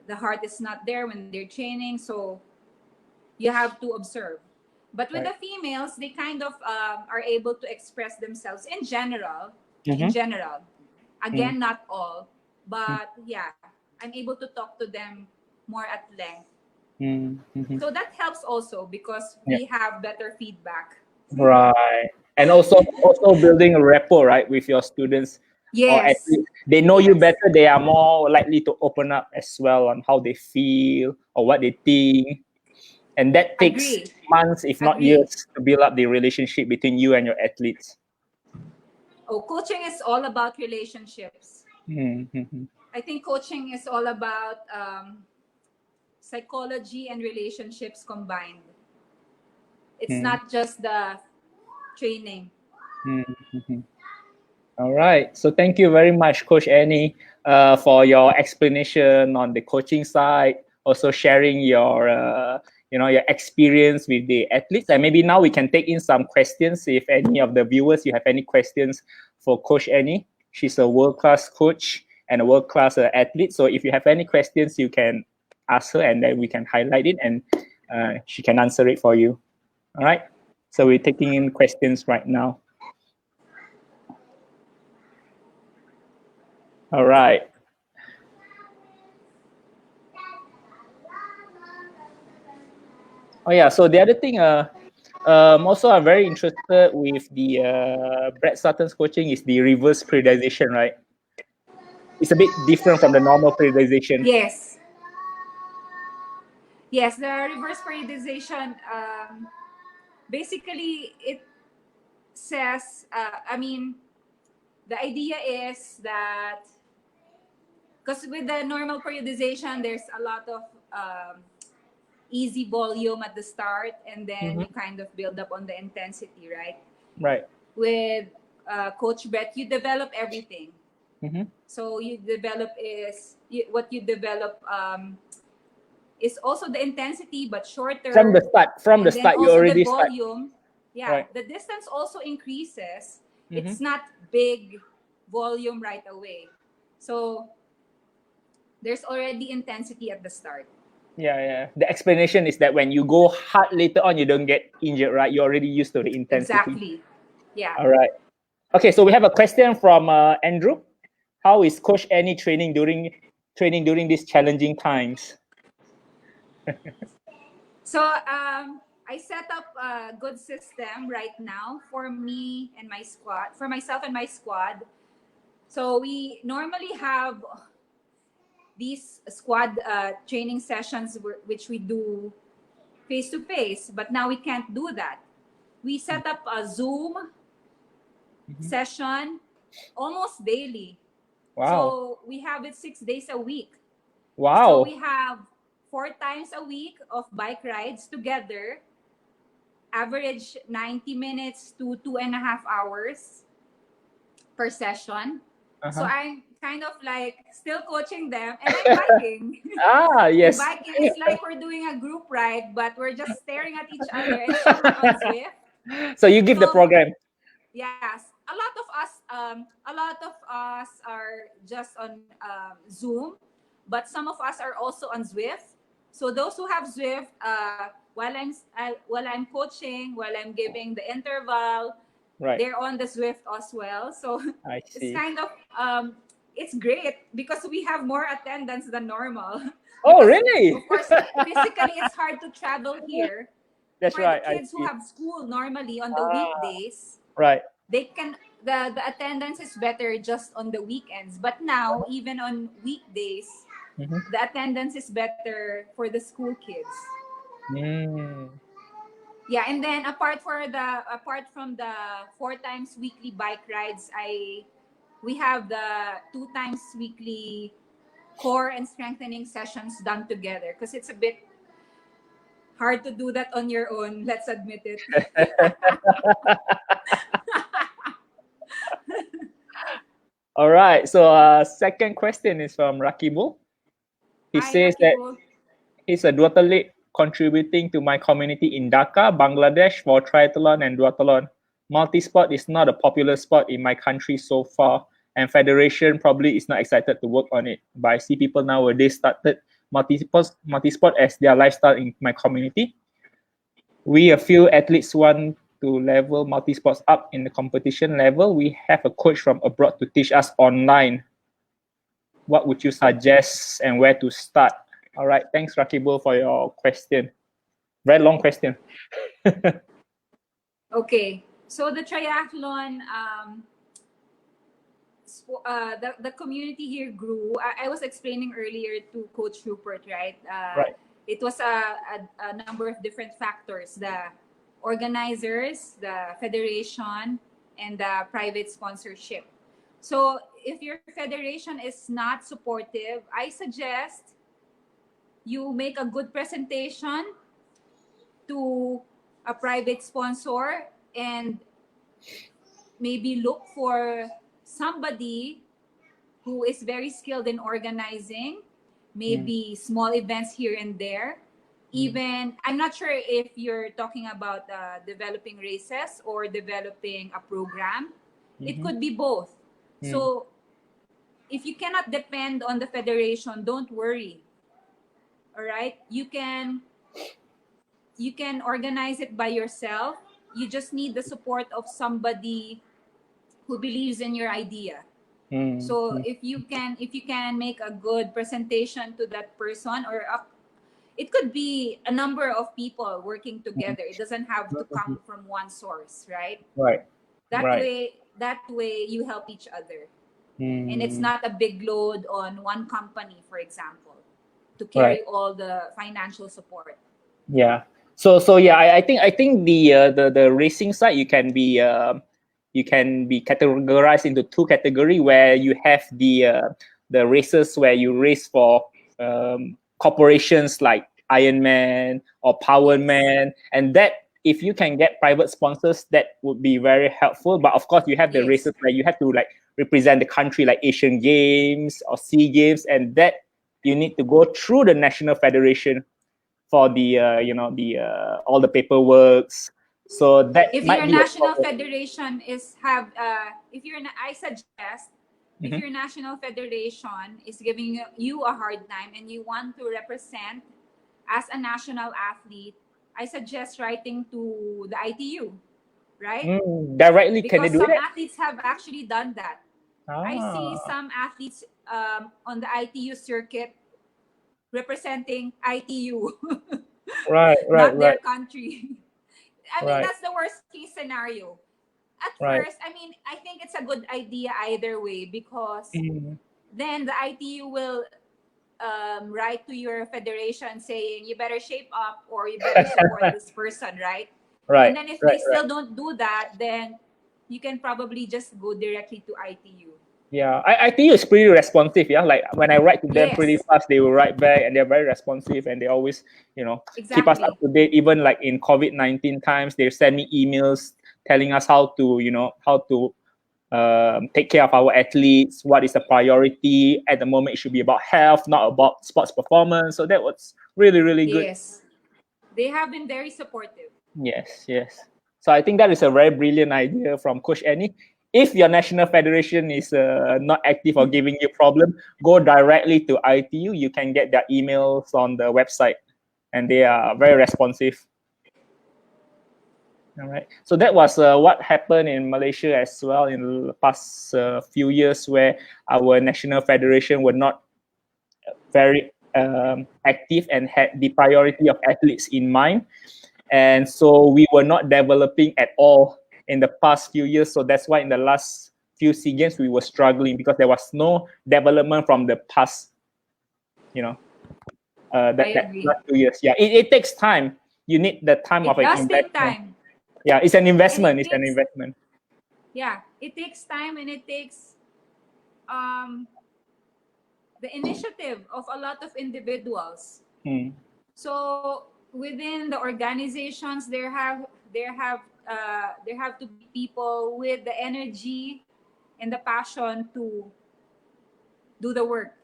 The heart is not there when they're training, so you have to observe. But with the females, they kind of are able to express themselves in general. In general, again, not all, but yeah, I'm able to talk to them more at length. So that helps also because we have better feedback. Right. And also building a rapport, right, with your students. Yes. Or they know you better, they are more likely to open up as well on how they feel or what they think. And that takes Agree. months, if not Agree. years, to build up the relationship between you and your athletes. Oh, coaching is all about relationships. Mm-hmm. I think coaching is all about psychology and relationships combined. It's not just the training. Mm-hmm. All right. So thank you very much, Coach Annie, for your explanation on the coaching side. Also sharing your, your experience with the athletes. And maybe now we can take in some questions. If any of the viewers, you have any questions for Coach Annie, she's a world-class coach and a world-class athlete. So if you have any questions, you can ask her, and then we can highlight it, and she can answer it for you. All right. So we're taking in questions right now. All right. Oh yeah. So the other thing, also I'm very interested with the Brett Sutton's coaching is the reverse periodization, right? It's a bit different from the normal periodization. Yes. Yes, the reverse periodization. Basically, it says. The idea is that because with the normal periodization, there's a lot of easy volume at the start, and then you kind of build up on the intensity, right? Right. With Coach Brett, you develop everything. Mm-hmm. So what you develop is also the intensity, but shorter. From the start, you already the volume. start. Yeah, right. The distance also increases. Mm-hmm. It's not big volume right away. So there's already intensity at the start. Yeah. The explanation is that when you go hard later on, you don't get injured, right? You're already used to the intensity. Exactly. Yeah. All right. Okay, so we have a question from Andrew. How is Coach Annie training during these challenging times? So I set up a good system right now for me and my squad, for myself and my squad. So we normally have these squad training sessions which we do face to face, but now we can't do that. We set up a Zoom session almost daily. Wow. So we have it 6 days a week. Wow. So we have 4 times a week of bike rides together, average 90 minutes to 2.5 hours per session. So I'm kind of like still coaching them, and I'm biking. Yes. Biking is like we're doing a group ride, but we're just staring at each other, and some are on Zwift. So you give the program. Yes, a lot of us are just on Zoom, but some of us are also on Zwift. So those who have Zwift, while I'm coaching, while I'm giving the interval, right, they're on the Zwift as well. So I see. It's kind of it's great because we have more attendance than normal. Oh, really? Of course, physically it's hard to travel here. That's For right. the kids who have school normally on the weekdays, right, they can the attendance is better just on the weekends. But now, even on weekdays, the attendance is better for the school kids. Yeah, and then apart from the 4 times weekly bike rides, we have the 2 times weekly core and strengthening sessions done together because it's a bit hard to do that on your own. Let's admit it. All right. So second question is from Rakibul. He says Rakibul. that he's a duathlete contributing to my community in Dhaka, Bangladesh for triathlon and duathlon. Multisport is not a popular sport in my country so far, and federation probably is not excited to work on it. But I see people nowadays started multisport as their lifestyle in my community. We, a few athletes, want to level multisports up in the competition level. We have a coach from abroad to teach us online. What would you suggest and where to start? All right, thanks Rakibul for your question. Very long question. Okay, so the triathlon, the community here grew. I was explaining earlier to Coach Rupert, right? Right. it was a number of different factors: the organizers, the federation, and the private sponsorship. So if your federation is not supportive, I suggest you make a good presentation to a private sponsor and maybe look for somebody who is very skilled in organizing, maybe small events here and there. Even, I'm not sure if you're talking about developing races or developing a program. It could be both. So if you cannot depend on the federation, don't worry. All right? You can organize it by yourself. You just need the support of somebody who believes in your idea. So if you can make a good presentation to that person, or it could be a number of people working together. It doesn't have to come from one source, right? Right. That way you help each other. And it's not a big load on one company, for example, to carry all the financial support. Yeah. So yeah, I think the racing side, you can be categorized into two categories, where you have the races where you race for corporations like Ironman or Powerman, and that if you can get private sponsors, that would be very helpful. But of course, you have the races where you have to like represent the country, like Asian Games or SeaGames, and that you need to go through the national federation for the all the paperwork. So that if might your be national federation I suggest, if your national federation is giving you a hard time and you want to represent as a national athlete, I suggest writing to the ITU, right? Directly, because can they do some that? athletes have actually done that. I see some athletes on the ITU circuit representing ITU, not their country. I mean, that's the worst case scenario. At first, I mean, I think it's a good idea either way, because then the ITU will write to your federation saying you better shape up or you better support this person, right? And then if they still don't do that, then you can probably just go directly to ITU. Yeah, ITU is pretty responsive. Yeah, like when I write to them pretty fast, they will write back, and they're very responsive, and they always, keep us up to date. Even like in COVID-19 times, they send me emails telling us how to take care of our athletes. What is the priority at the moment? It should be about health, not about sports performance. So that was really, really good. Yes, they have been very supportive. Yes. So I think that is a very brilliant idea from Coach Annie. If your national federation is not active or giving you problem, go directly to ITU. You can get their emails on the website, and they are very responsive. All right. So that was what happened in Malaysia as well in the past few years, where our national federation were not very active and had the priority of athletes in mind. And so we were not developing at all in the past few years. So that's why in the last few SeaGames, we were struggling, because there was no development from the past, that 2 years. Yeah, it takes time. You need the time of an investment. It does take time. Yeah, it's an investment. It's an investment. Yeah, it takes time, and it takes the initiative of a lot of individuals. So within the organizations, there have to be people with the energy and the passion to do the work,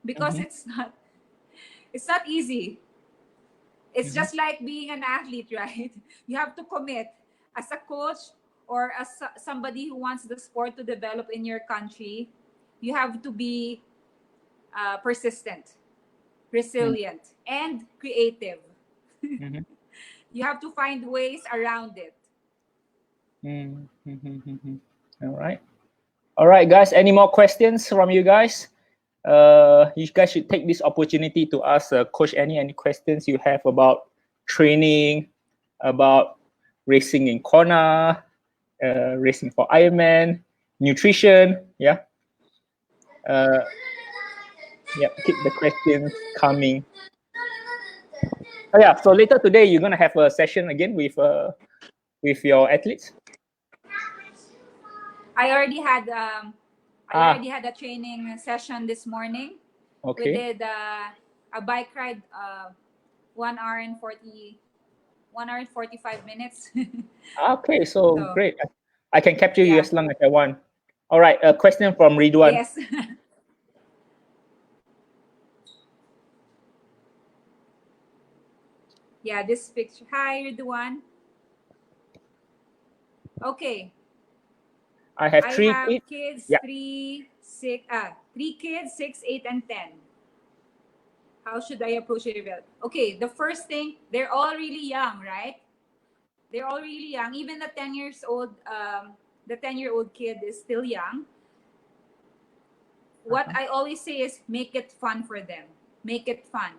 because it's not easy. It's just like being an athlete, right? You have to commit as a coach or as somebody who wants the sport to develop in your country. You have to be persistent, resilient, and creative. You have to find ways around it. All right, guys. Any more questions from you guys? You guys should take this opportunity to ask Coach any questions you have about training, about racing in Kona, racing for Ironman, nutrition. Yeah. Keep the questions coming. Oh yeah. So later today, you're gonna have a session again with your athletes. I already had a training session this morning. Okay. We did a bike ride, 1 hour and 45 minutes. Okay, so So, great. I can capture you yeah. as long as I want. All right, a question from Ridwan. Yes. Yeah, this picture. Hi, you're the one. Okay. I have I three have kids. kids, Yeah. three kids, 6, 8, and 10. How should I approach it? Okay, the first thing, they're all really young, right? They're all really young. Even the 10 years old, the 10-year-old kid is still young. What I always say is make it fun for them. Make it fun.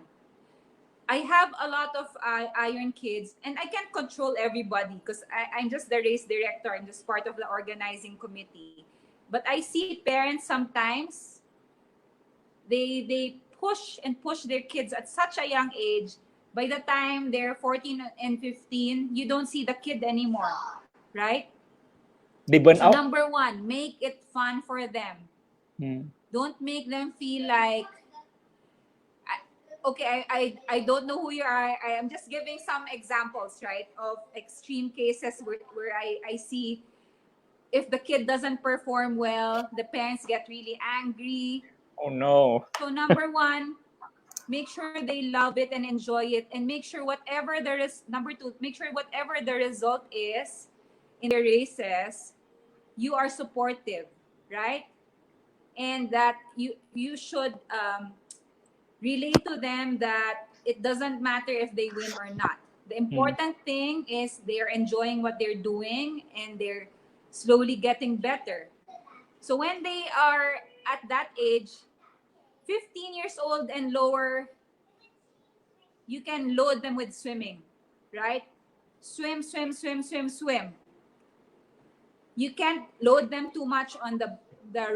I have a lot of iron kids, and I can't control everybody because I'm just the race director. I'm just part of the organizing committee. But I see parents sometimes, they push and push their kids at such a young age. By the time they're 14 and 15, you don't see the kid anymore, right? They burn So out. number one, make it fun for them. Don't make them feel like, okay, I don't know who you are. I am just giving some examples, right, of extreme cases where I see if the kid doesn't perform well, the parents get really angry. Oh no. So number one, make sure they love it and enjoy it, and make sure whatever there is. Number two, make sure whatever the result is in their races, you are supportive, right? And that you should relate to them that it doesn't matter if they win or not. The important thing is they're enjoying what they're doing and they're slowly getting better. So when they are at that age, 15 years old and lower, you can load them with swimming, right? Swim, swim, swim, swim, swim. You can't load them too much on the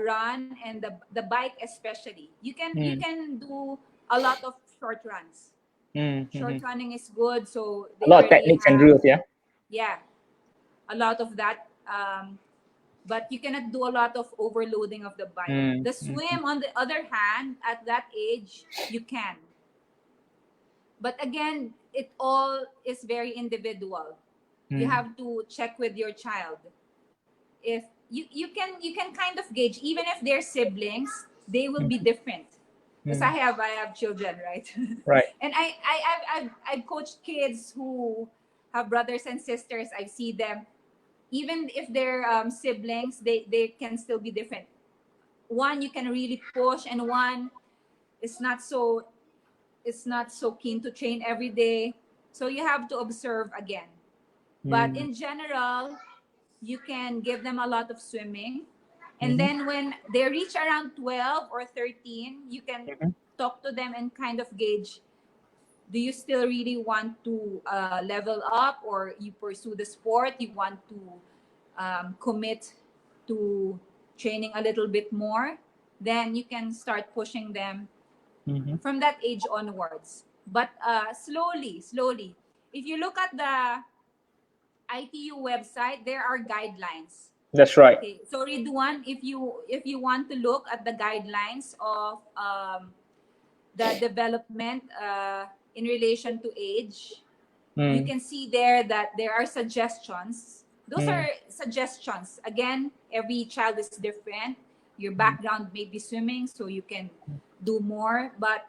run and the bike especially. You can do a lot of short runs. Short running is good, so they a lot of already techniques and have, drills, yeah. yeah, a lot of that. But you cannot do a lot of overloading of the bike. The swim, on the other hand, at that age, you can. But again, it all is very individual. You have to check with your child. If you can kind of gauge, even if they're siblings, they will be different. Because I have children, right? Right. And I've coached kids who have brothers and sisters. I see them, even if they're siblings, they can still be different. One you can really push, and one is not so keen to train every day. So you have to observe again. But in general, you can give them a lot of swimming. And then when they reach around 12 or 13, you can talk to them and kind of gauge, do you still really want to level up, or you pursue the sport, you want to commit to training a little bit more? Then you can start pushing them from that age onwards. But slowly. If you look at the ITU website, there are guidelines. That's right. Okay, so Ridwan, if you want to look at the guidelines of the development in relation to age, you can see there that there are suggestions. Those are suggestions. Again, every child is different. Your background may be swimming, so you can do more. But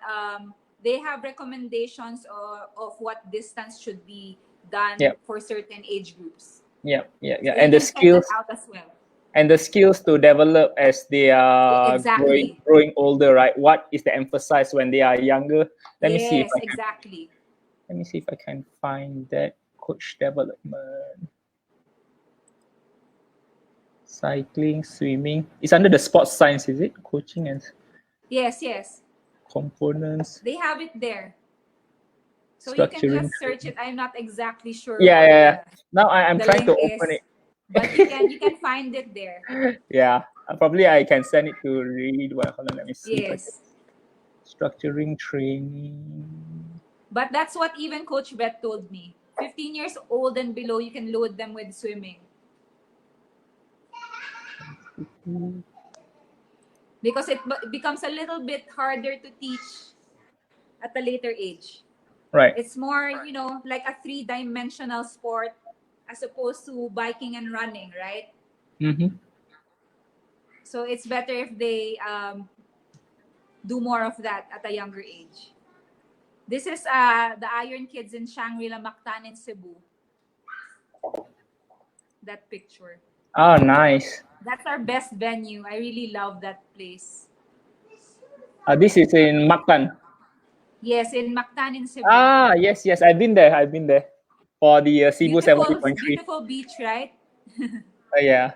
they have recommendations of what distance should be done for certain age groups. Yeah. So And the skills out as well. And the skills to develop as they are Exactly. growing older, right? What is the emphasis when they are younger? Let me see if I can, exactly. let me see if I can find that coach development. Cycling, swimming. It's under the sports science, is it? Coaching and Yes. components. They have it there. So you can just search it. I'm not exactly sure. Yeah. Now I'm trying to link open it. But you can find it there. Yeah. Probably I can send it to read. Well, hold on, let me see. Yes. Structuring training. But that's what even Coach Beth told me. 15 years old and below, you can load them with swimming. Because it becomes a little bit harder to teach at a later age. Right. It's more, like a 3-dimensional sport as opposed to biking and running, right? Mm-hmm. So it's better if they do more of that at a younger age. This is the Iron Kids in Shangri-La, Mactan in Cebu. That picture. Oh, nice. That's our best venue. I really love that place. This is in Mactan. Yes, in Mactan in Cebu. Yes. I've been there. For the Cebu 70.3. Beautiful beach, right? Yeah.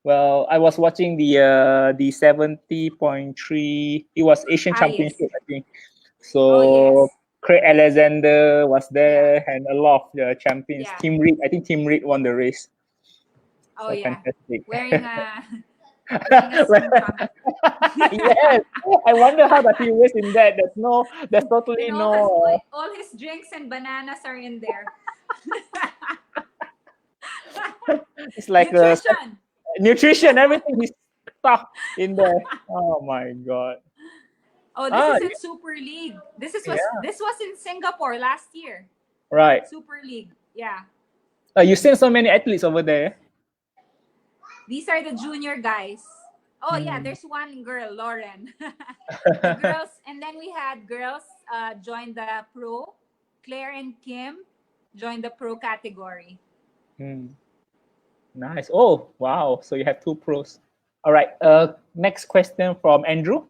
Well, I was watching the 70.3. It was Asian Championship, Yes. I think. So yes. Craig Alexander was there, and a lot of the champions. Yeah. Team Reed, I think Team Reed won the race. Oh, so fantastic. Wearing a swim trunk. Yes. I wonder how does he race in that. There's totally all his drinks and bananas are in there. It's like nutrition, everything is stuck in there. Oh my god. Oh, this is in Super League. This was in Singapore last year. Right. Super League. Yeah. You've seen so many athletes over there. These are the junior guys. Oh yeah, there's one girl, Lauren. The girls, and then we had girls join the pro. Claire and Kim joined the pro category. Nice. Oh, wow. So you have 2 pros. All right. Next question from Andrew.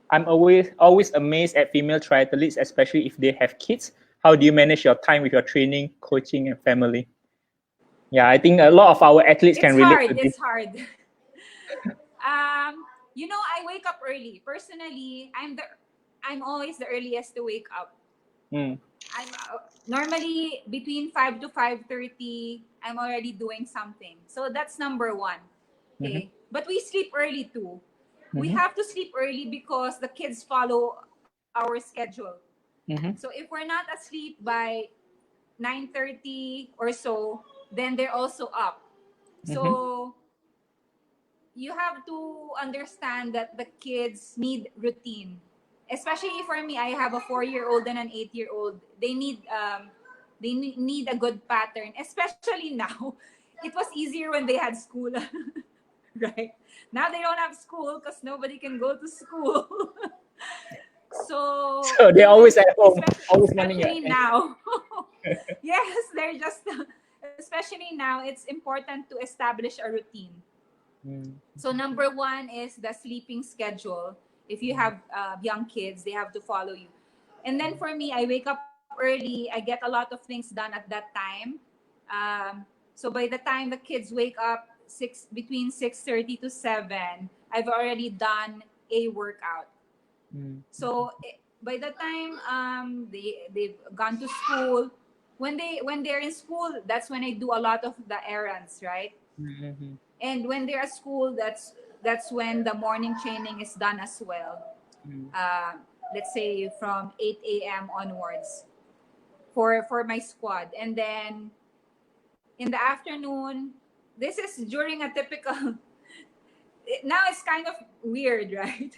I'm always amazed at female triathletes, especially if they have kids. How do you manage your time with your training, coaching, and family? Yeah, I think a lot of our athletes can relate to this. It's hard. I wake up early. Personally, I'm always the earliest to wake up. I'm normally between 5 to 5:30. I'm already doing something. So that's number 1. Okay, but we sleep early too. We have to sleep early because the kids follow our schedule. So if we're not asleep by 9:30 or so, then they're also up. So you have to understand that the kids need routine. Especially for me, I have a 4-year-old and an 8-year-old. They need a good pattern. Especially now, it was easier when they had school, right? Now they don't have school because nobody can go to school. So they're always at home, always running. Especially now. Yes, they're just. Especially now, it's important to establish a routine. So number 1 is the sleeping schedule. If you have young kids, they have to follow you. And then for me, I wake up early. I get a lot of things done at that time. So by the time the kids wake up, between 6:30 to 7, I've already done a workout. So by the time they've gone to school, when they're in school, that's when I do a lot of the errands, right? And when they're at school, that's when the morning training is done as well. Let's say from 8 a.m. onwards for my squad. And then in the afternoon, this is during a typical, now it's kind of weird, right?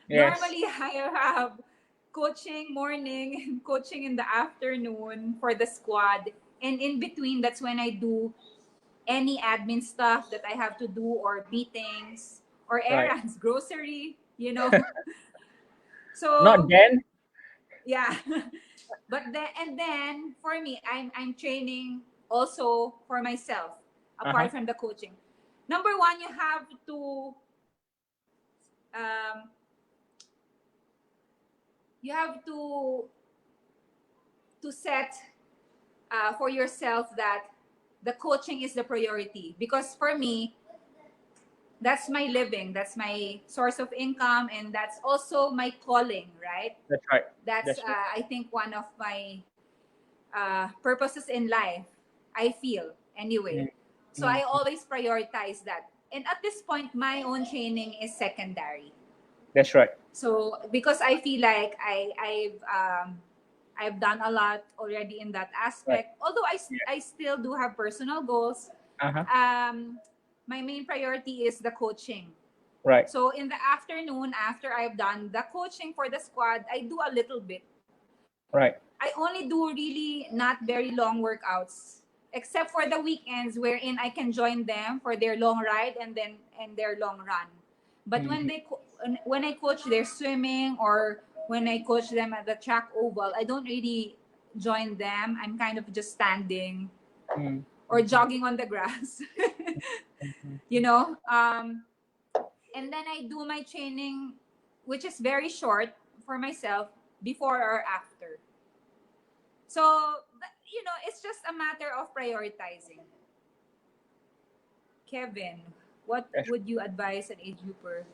Yes. Normally I have coaching morning and coaching in the afternoon for the squad. And in between, that's when I do any admin stuff that I have to do, or meetings, or errands, grocery, So not then. Yeah. But then for me, I'm training also for myself, apart from the coaching. Number 1, you have to set for yourself that the coaching is the priority, because for me, that's my living, that's my source of income, and that's also my calling, right? That's right. That's I think one of my purposes in life, I feel anyway. So I always prioritize that. And at this point, my own training is secondary. That's right. So because I feel like I've done a lot already in that aspect. Right. Although I still do have personal goals. Uh-huh. My main priority is the coaching. Right. So in the afternoon, after I've done the coaching for the squad, I do a little bit. Right. I only do really not very long workouts, except for the weekends wherein I can join them for their long ride and their long run. But when I coach their swimming or when I coach them at the track oval, I don't really join them. I'm kind of just standing or jogging on the grass, you know. And then I do my training, which is very short for myself, before or after. So, you know, it's just a matter of prioritizing. Kevin, what would you advise an age grouper?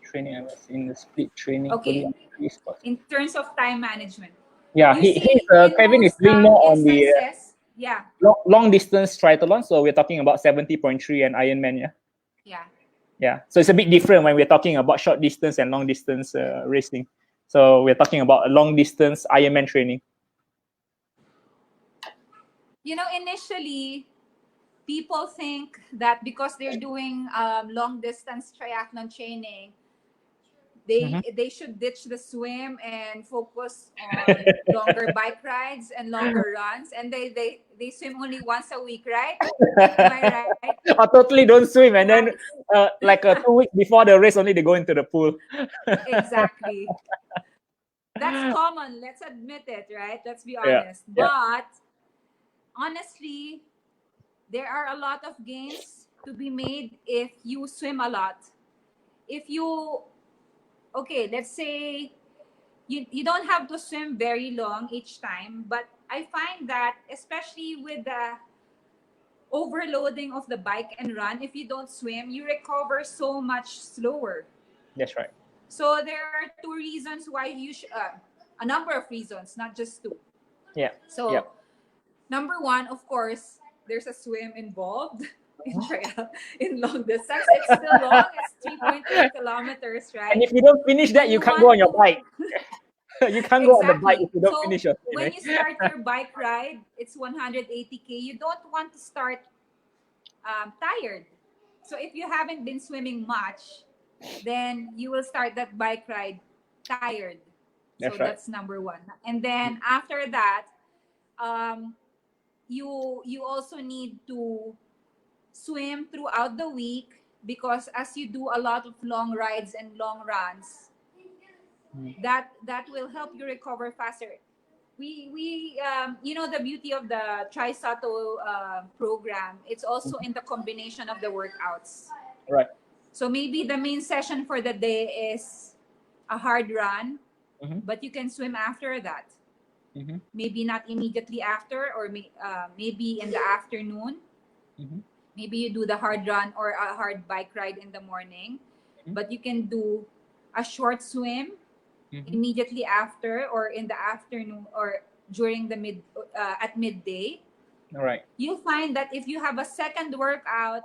Training, I was in the split training. Okay, in terms of time management. Yeah, Kevin is doing more on the long distance triathlon. So we're talking about 70.3 and Ironman, yeah? Yeah. Yeah, so it's a bit different when we're talking about short distance and long distance racing. So we're talking about a long distance Ironman training. You know, initially, people think that because they're doing long distance triathlon training, they should ditch the swim and focus on longer bike rides and longer runs, and they swim only once a week, right? Am I right? I totally don't swim, and then like 2 weeks before the race, only they go into the pool. Exactly. That's common. Let's admit it, right? Let's be honest. Yeah. But honestly, there are a lot of gains to be made if you swim a lot. If you, okay, let's say you don't have to swim very long each time, but I find that especially with the overloading of the bike and run, if you don't swim, you recover so much slower. That's right. So there are 2 reasons why you should, a number of reasons, not just 2. Yeah. So number 1, of course, there's a swim involved in long distance. It's still long. It's 3.8 kilometers, right? And if you don't finish that, you can't go on your bike. You can't go on the bike if you don't finish your swimming. When you start your bike ride, it's 180K. You don't want to start tired. So if you haven't been swimming much, then you will start that bike ride tired. That's number 1. And then after that, you also need to swim throughout the week, because as you do a lot of long rides and long runs, that will help you recover faster. We you know, the beauty of the Trisato program, it's also in the combination of the workouts. Right. So maybe the main session for the day is a hard run, but you can swim after that. Maybe not immediately after, or maybe in the afternoon. Maybe you do the hard run or a hard bike ride in the morning, but you can do a short swim immediately after, or in the afternoon, or during the at midday. All right. You'll find that if you have a second workout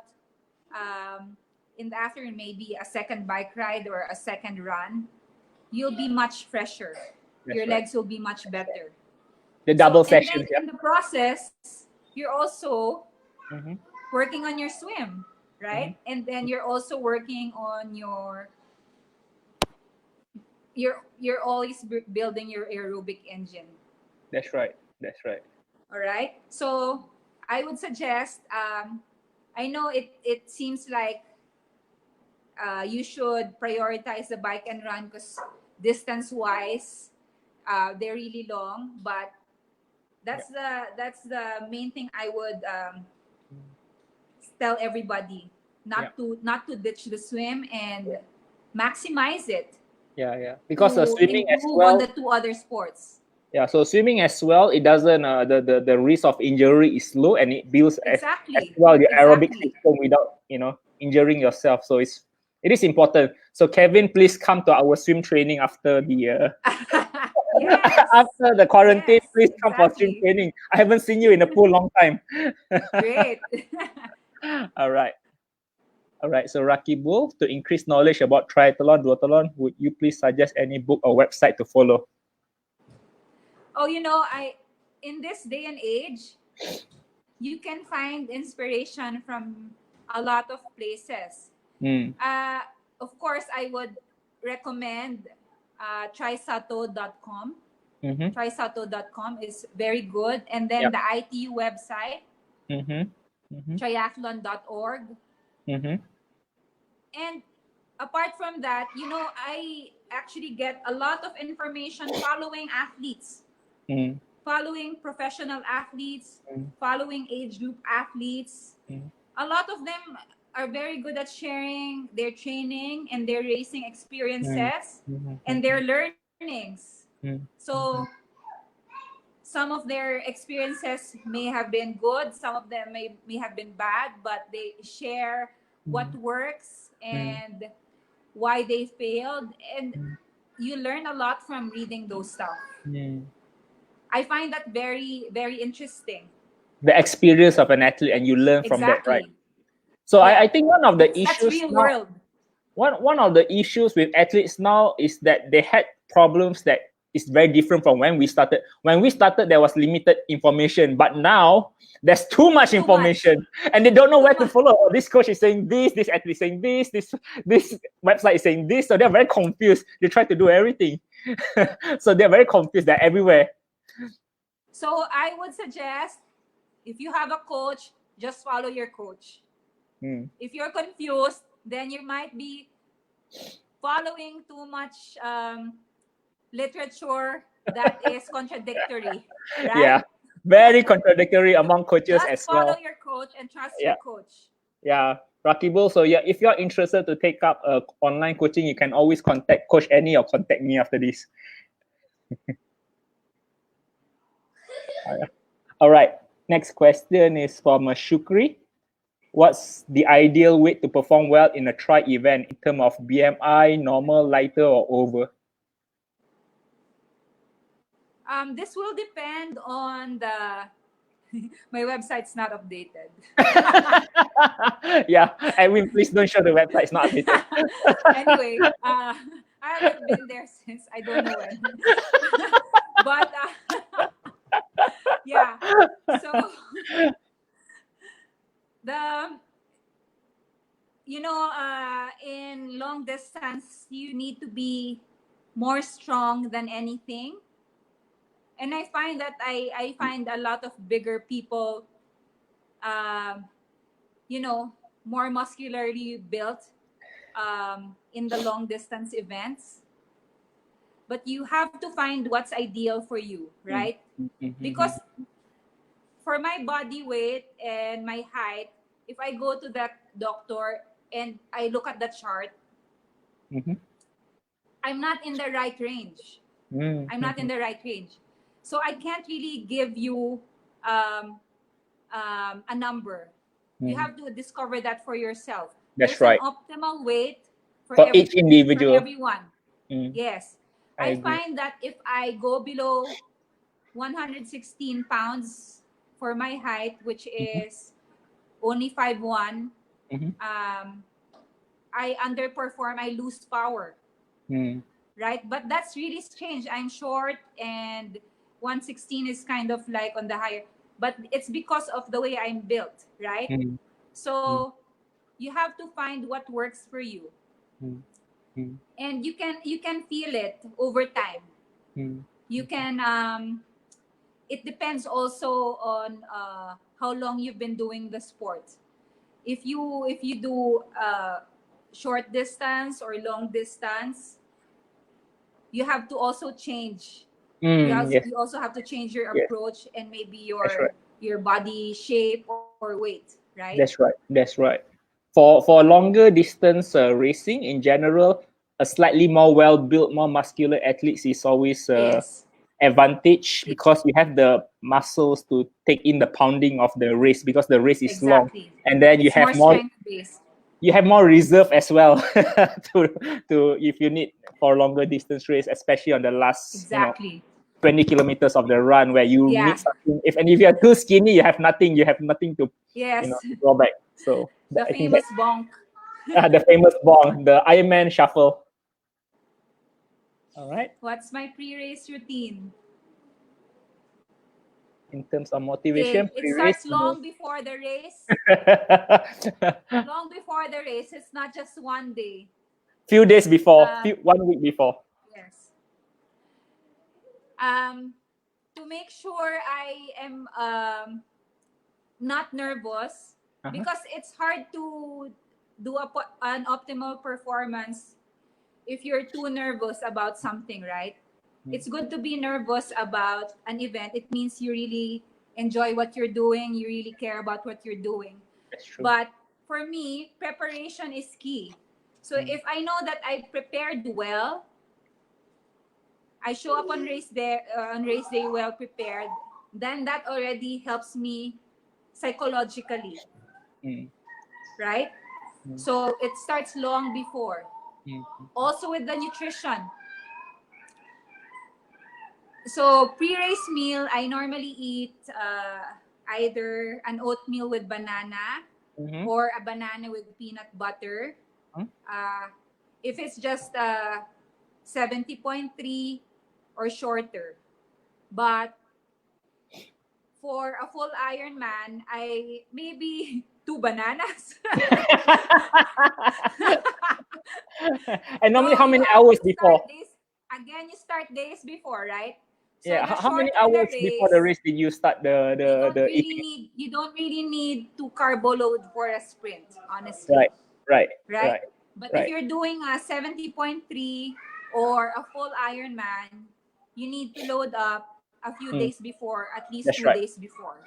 in the afternoon, maybe a second bike ride or a second run, you'll be much fresher. Your legs will be much better. The double session. And then in the process, you're also working on your swim, right? And then you're also working on you're always building your aerobic engine. That's right. All right. So I would suggest, I know it seems like you should prioritize the bike and run because distance-wise, they're really long. But that's the main thing I would tell everybody, not to ditch the swim and maximize it. Yeah. Because swimming as well, on the 2 other sports. Yeah, so swimming as well, it doesn't the risk of injury is low, and it builds as well your aerobic system without injuring yourself. So it is important. So Kevin, please come to our swim training after the after the quarantine. Please come for swim training. I haven't seen you in a pool long time. Great. All right. All right, so Rakibul, to increase knowledge about triathlon, duathlon, would you please suggest any book or website to follow? Oh, in this day and age, you can find inspiration from a lot of places. Of course, I would recommend trisato.com. Trisato.com is very good. And then the ITU website, triathlon.org. And apart from that, I actually get a lot of information following athletes, following professional athletes, following age group athletes. A lot of them are very good at sharing their training and their racing experiences and their learnings. So some of their experiences may have been good, some of them may have been bad, but they share what works and why they failed, and you learn a lot from reading those stuff. I find that very, very interesting. The experience of an athlete, and you learn from that, right? So I think one of the issues that's real world. One of the issues with athletes now is that they had problems that is very different from when we started. When we started, there was limited information, but now there's too much information, and they don't know where to follow. Oh, this coach is saying this athlete is saying this website is saying this, so they're very confused. They try to do everything, so they're very confused. They're everywhere. So I would suggest, if you have a coach, just follow your coach. If you're confused, then you might be following too much literature that is contradictory, right? Yeah, very contradictory among coaches just as well. Follow your coach and trust your coach. Yeah, Rakibul. So yeah, if you're interested to take up online coaching, you can always contact Coach Annie or contact me after this. All right. Next question is from Shukri. What's the ideal weight to perform well in a tri event in terms of BMI, normal, lighter, or over? This will depend on the. My website's not updated. Yeah, Edwin, please don't show the website. It's not updated. Anyway, I haven't been there since I don't know when. But yeah, so in long distance, you need to be more strong than anything. And I find that I find a lot of bigger people, more muscularly built in the long distance events. But you have to find what's ideal for you, right? Because for my body weight and my height, if I go to that doctor and I look at the chart, I'm not in the right range. I'm not in the right range. So I can't really give you a number. You have to discover that for yourself. That's There's right. an optimal weight for each individual. For everyone. Yes. I find that if I go below 116 pounds for my height, which is only 5'1", I underperform, I lose power. Right? But that's really strange. I'm short and 116 is kind of like on the higher, but it's because of the way I'm built, right? So you have to find what works for you. And you can feel it over time. You can it depends also on how long you've been doing the sport. If you do short distance or long distance, you have to also change. You also have to change your approach and maybe your body shape or weight, right? That's right. For longer distance racing in general, a slightly more well-built, more muscular athletes is always advantage because you have the muscles to take in the pounding of the race because the race is long, and then you have more strength-based. You have more reserve as well to if you need for longer distance race, especially on the last 20 kilometers of the run where you need something. If you're too skinny, you have nothing. You have nothing to draw back. So the famous bonk. The famous bong, the Ironman shuffle. All right. What's my pre-race routine? In terms of motivation, it starts long before the race. Long before the race. It's not just one day. Few days before, 1 week before. Yes. To make sure I am not nervous, because it's hard to do an optimal performance if you're too nervous about something, right? It's good to be nervous about an event. It means you really enjoy what you're doing. You really care about what you're doing. That's true. But for me, preparation is key. So if I know that I prepared well, I show up on race day well prepared, then that already helps me psychologically. Right? So it starts long before. Also with the nutrition. So pre-race meal, I normally eat either an oatmeal with banana or a banana with peanut butter. If it's just 70.3 or shorter. But for a full Ironman, I maybe 2 bananas. And normally, how many hours before? Again, you start days before, right? So yeah. How many hours before the race did you start the eating? You don't really need to carbo load for a sprint, honestly. Right. But if you're doing a 70.3 or a full Ironman, you need to load up a few days before, at least 2 days before.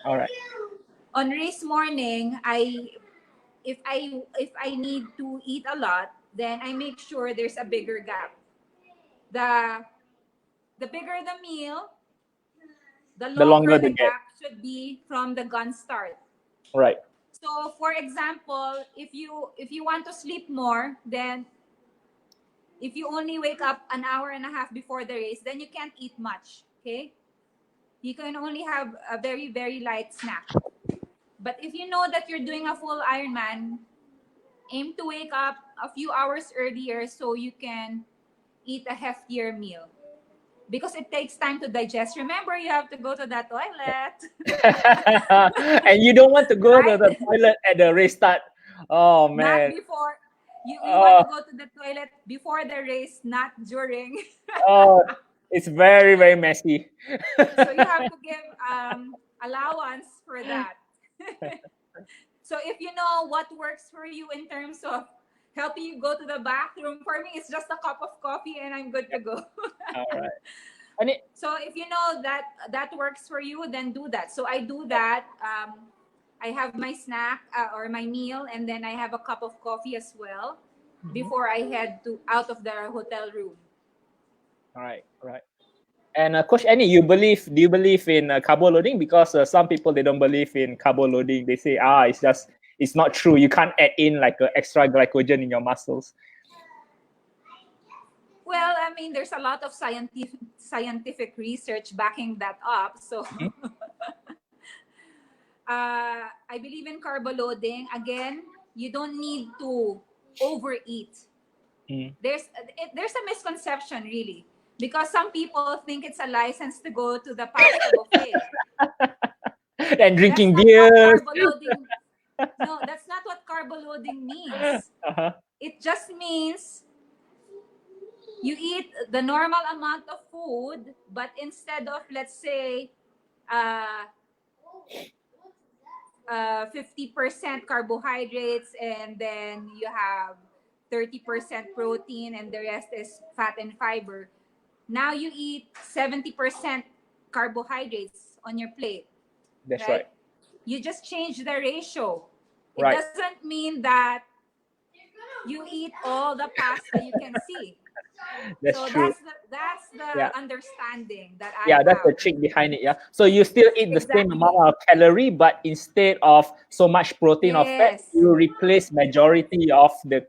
All right. On race morning, if I need to eat a lot, then I make sure there's a bigger gap. The bigger the meal, the longer the gap should be from the gun start. Right. So, for example, if you want to sleep more, then if you only wake up an hour and a half before the race, then you can't eat much. Okay, you can only have a very, very light snack. But if you know that you're doing a full Ironman, aim to wake up a few hours earlier so you can eat a heftier meal. Because it takes time to digest. Remember, you have to go to the toilet. And you don't want to go to the toilet at the race start. Oh, man. Not before. You want to go to the toilet before the race, not during. It's very, very messy. So you have to give allowance for that. So if you know what works for you in terms of helping you go to the bathroom, for me, it's just a cup of coffee and I'm good to go. All right. So if you know that works for you, then do that. So I do that. I have my snack or my meal, and then I have a cup of coffee as well before I head out of the hotel room. All right. And Coach Annie, do you believe in carbo loading? Because some people, they don't believe in carbo loading. They say, it's not true. You can't add in like extra glycogen in your muscles. Well, I mean, there's a lot of scientific research backing that up. So I believe in carbo loading. Again, you don't need to overeat. There's a misconception, really. Because some people think it's a license to go to the pasta buffet. And drinking beer. No, that's not what carbo loading means. It just means you eat the normal amount of food, but instead of, let's say, 50% carbohydrates, and then you have 30% protein, and the rest is fat and fiber. Now you eat 70% carbohydrates on your plate. That's right. You just change the ratio. It Right. doesn't mean that you eat all the pasta you can see. That's true. That's the understanding that I have. That's the trick behind it. Yeah. So you still eat the same amount of calorie, but instead of so much protein or fat, you replace majority of the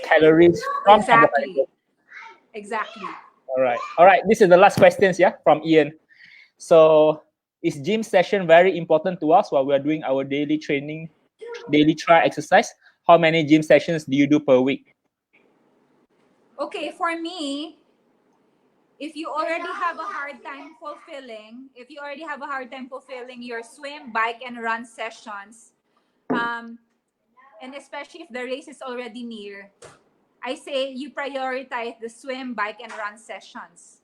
calories from carbohydrates. Exactly. All right. This is the last questions, from Ian. So, is gym session very important to us while we are doing our daily training, daily tri exercise? how many gym sessions do you do per week? Okay, for me, if you already have a hard time fulfilling your swim, bike, and run sessions, and especially if the race is already near, I say you prioritize the swim, bike, and run sessions.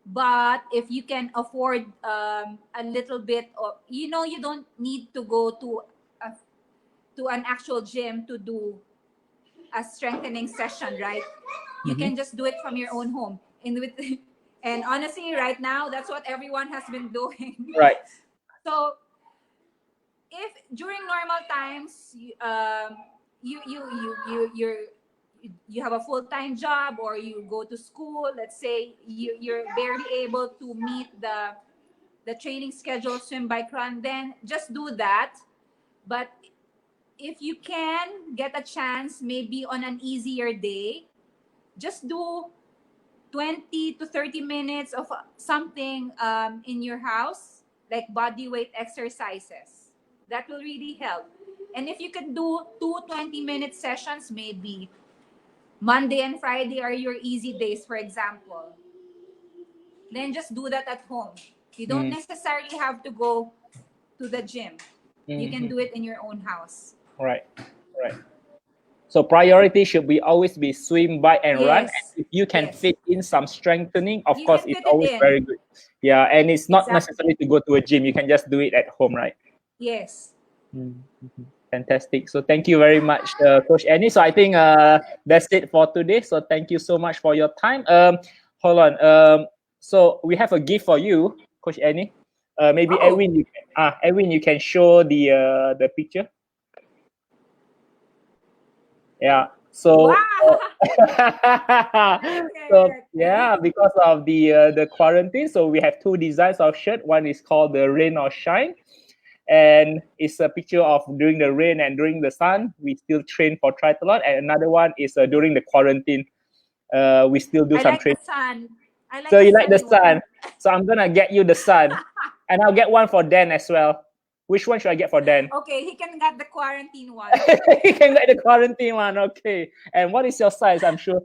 But if you can afford a little bit, or you don't need to go to an actual gym to do a strengthening session, right? You can just do it from your own home. And honestly, right now, that's what everyone has been doing. Right. So if during normal times, you have a full-time job, or you go to school, let's say you're barely able to meet the training schedule, swim, bike, run, then just do that. But if you can get a chance, maybe on an easier day, just do 20 to 30 minutes of something in your house, like body weight exercises. That will really help. And if you can do 20-minute sessions, maybe Monday and Friday are your easy days, for example, then just do that at home. You don't necessarily have to go to the gym. You can do it in your own house. Right. So priority should always be swim, bike, and run. And if you can fit in some strengthening, of course, it's always very good. Yeah, and it's not necessary to go to a gym. You can just do it at home, right? Yes. Fantastic. So thank you very much, Coach Annie. So I think that's it for today. So thank you so much for your time. Hold on. So we have a gift for you, Coach Annie. Maybe Edwin, you can show the picture. Yeah. So, because of the quarantine, so we have two designs of shirt. One is called the Rain or Shine, and it's a picture of during the rain and during the sun, we still train for triathlon. And another one is during the quarantine, we still do some training. So you like the sun. So I'm gonna get you the sun, and I'll get one for Dan as well. Which one should I get for Dan? Okay, he can get the quarantine one. He can get the quarantine one. Okay. And what is your size? I'm sure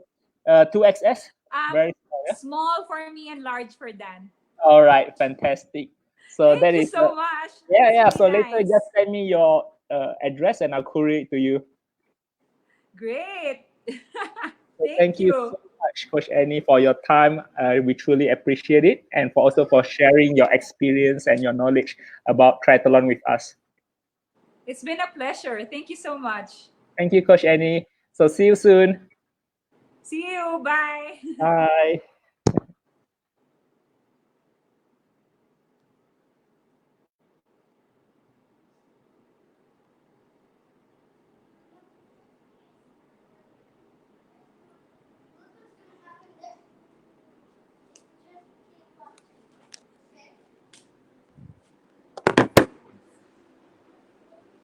2XS. Very small, yeah? Small for me and large for Dan. All right, fantastic. So Thank you so much. Yeah. So nice. Later, just send me your address and I'll courier it to you. Great. Thank you so much, Coach Annie, for your time. We truly appreciate it, and also for sharing your experience and your knowledge about triathlon with us. It's been a pleasure. Thank you so much. Thank you, Coach Annie. So see you soon. See you. Bye. Bye.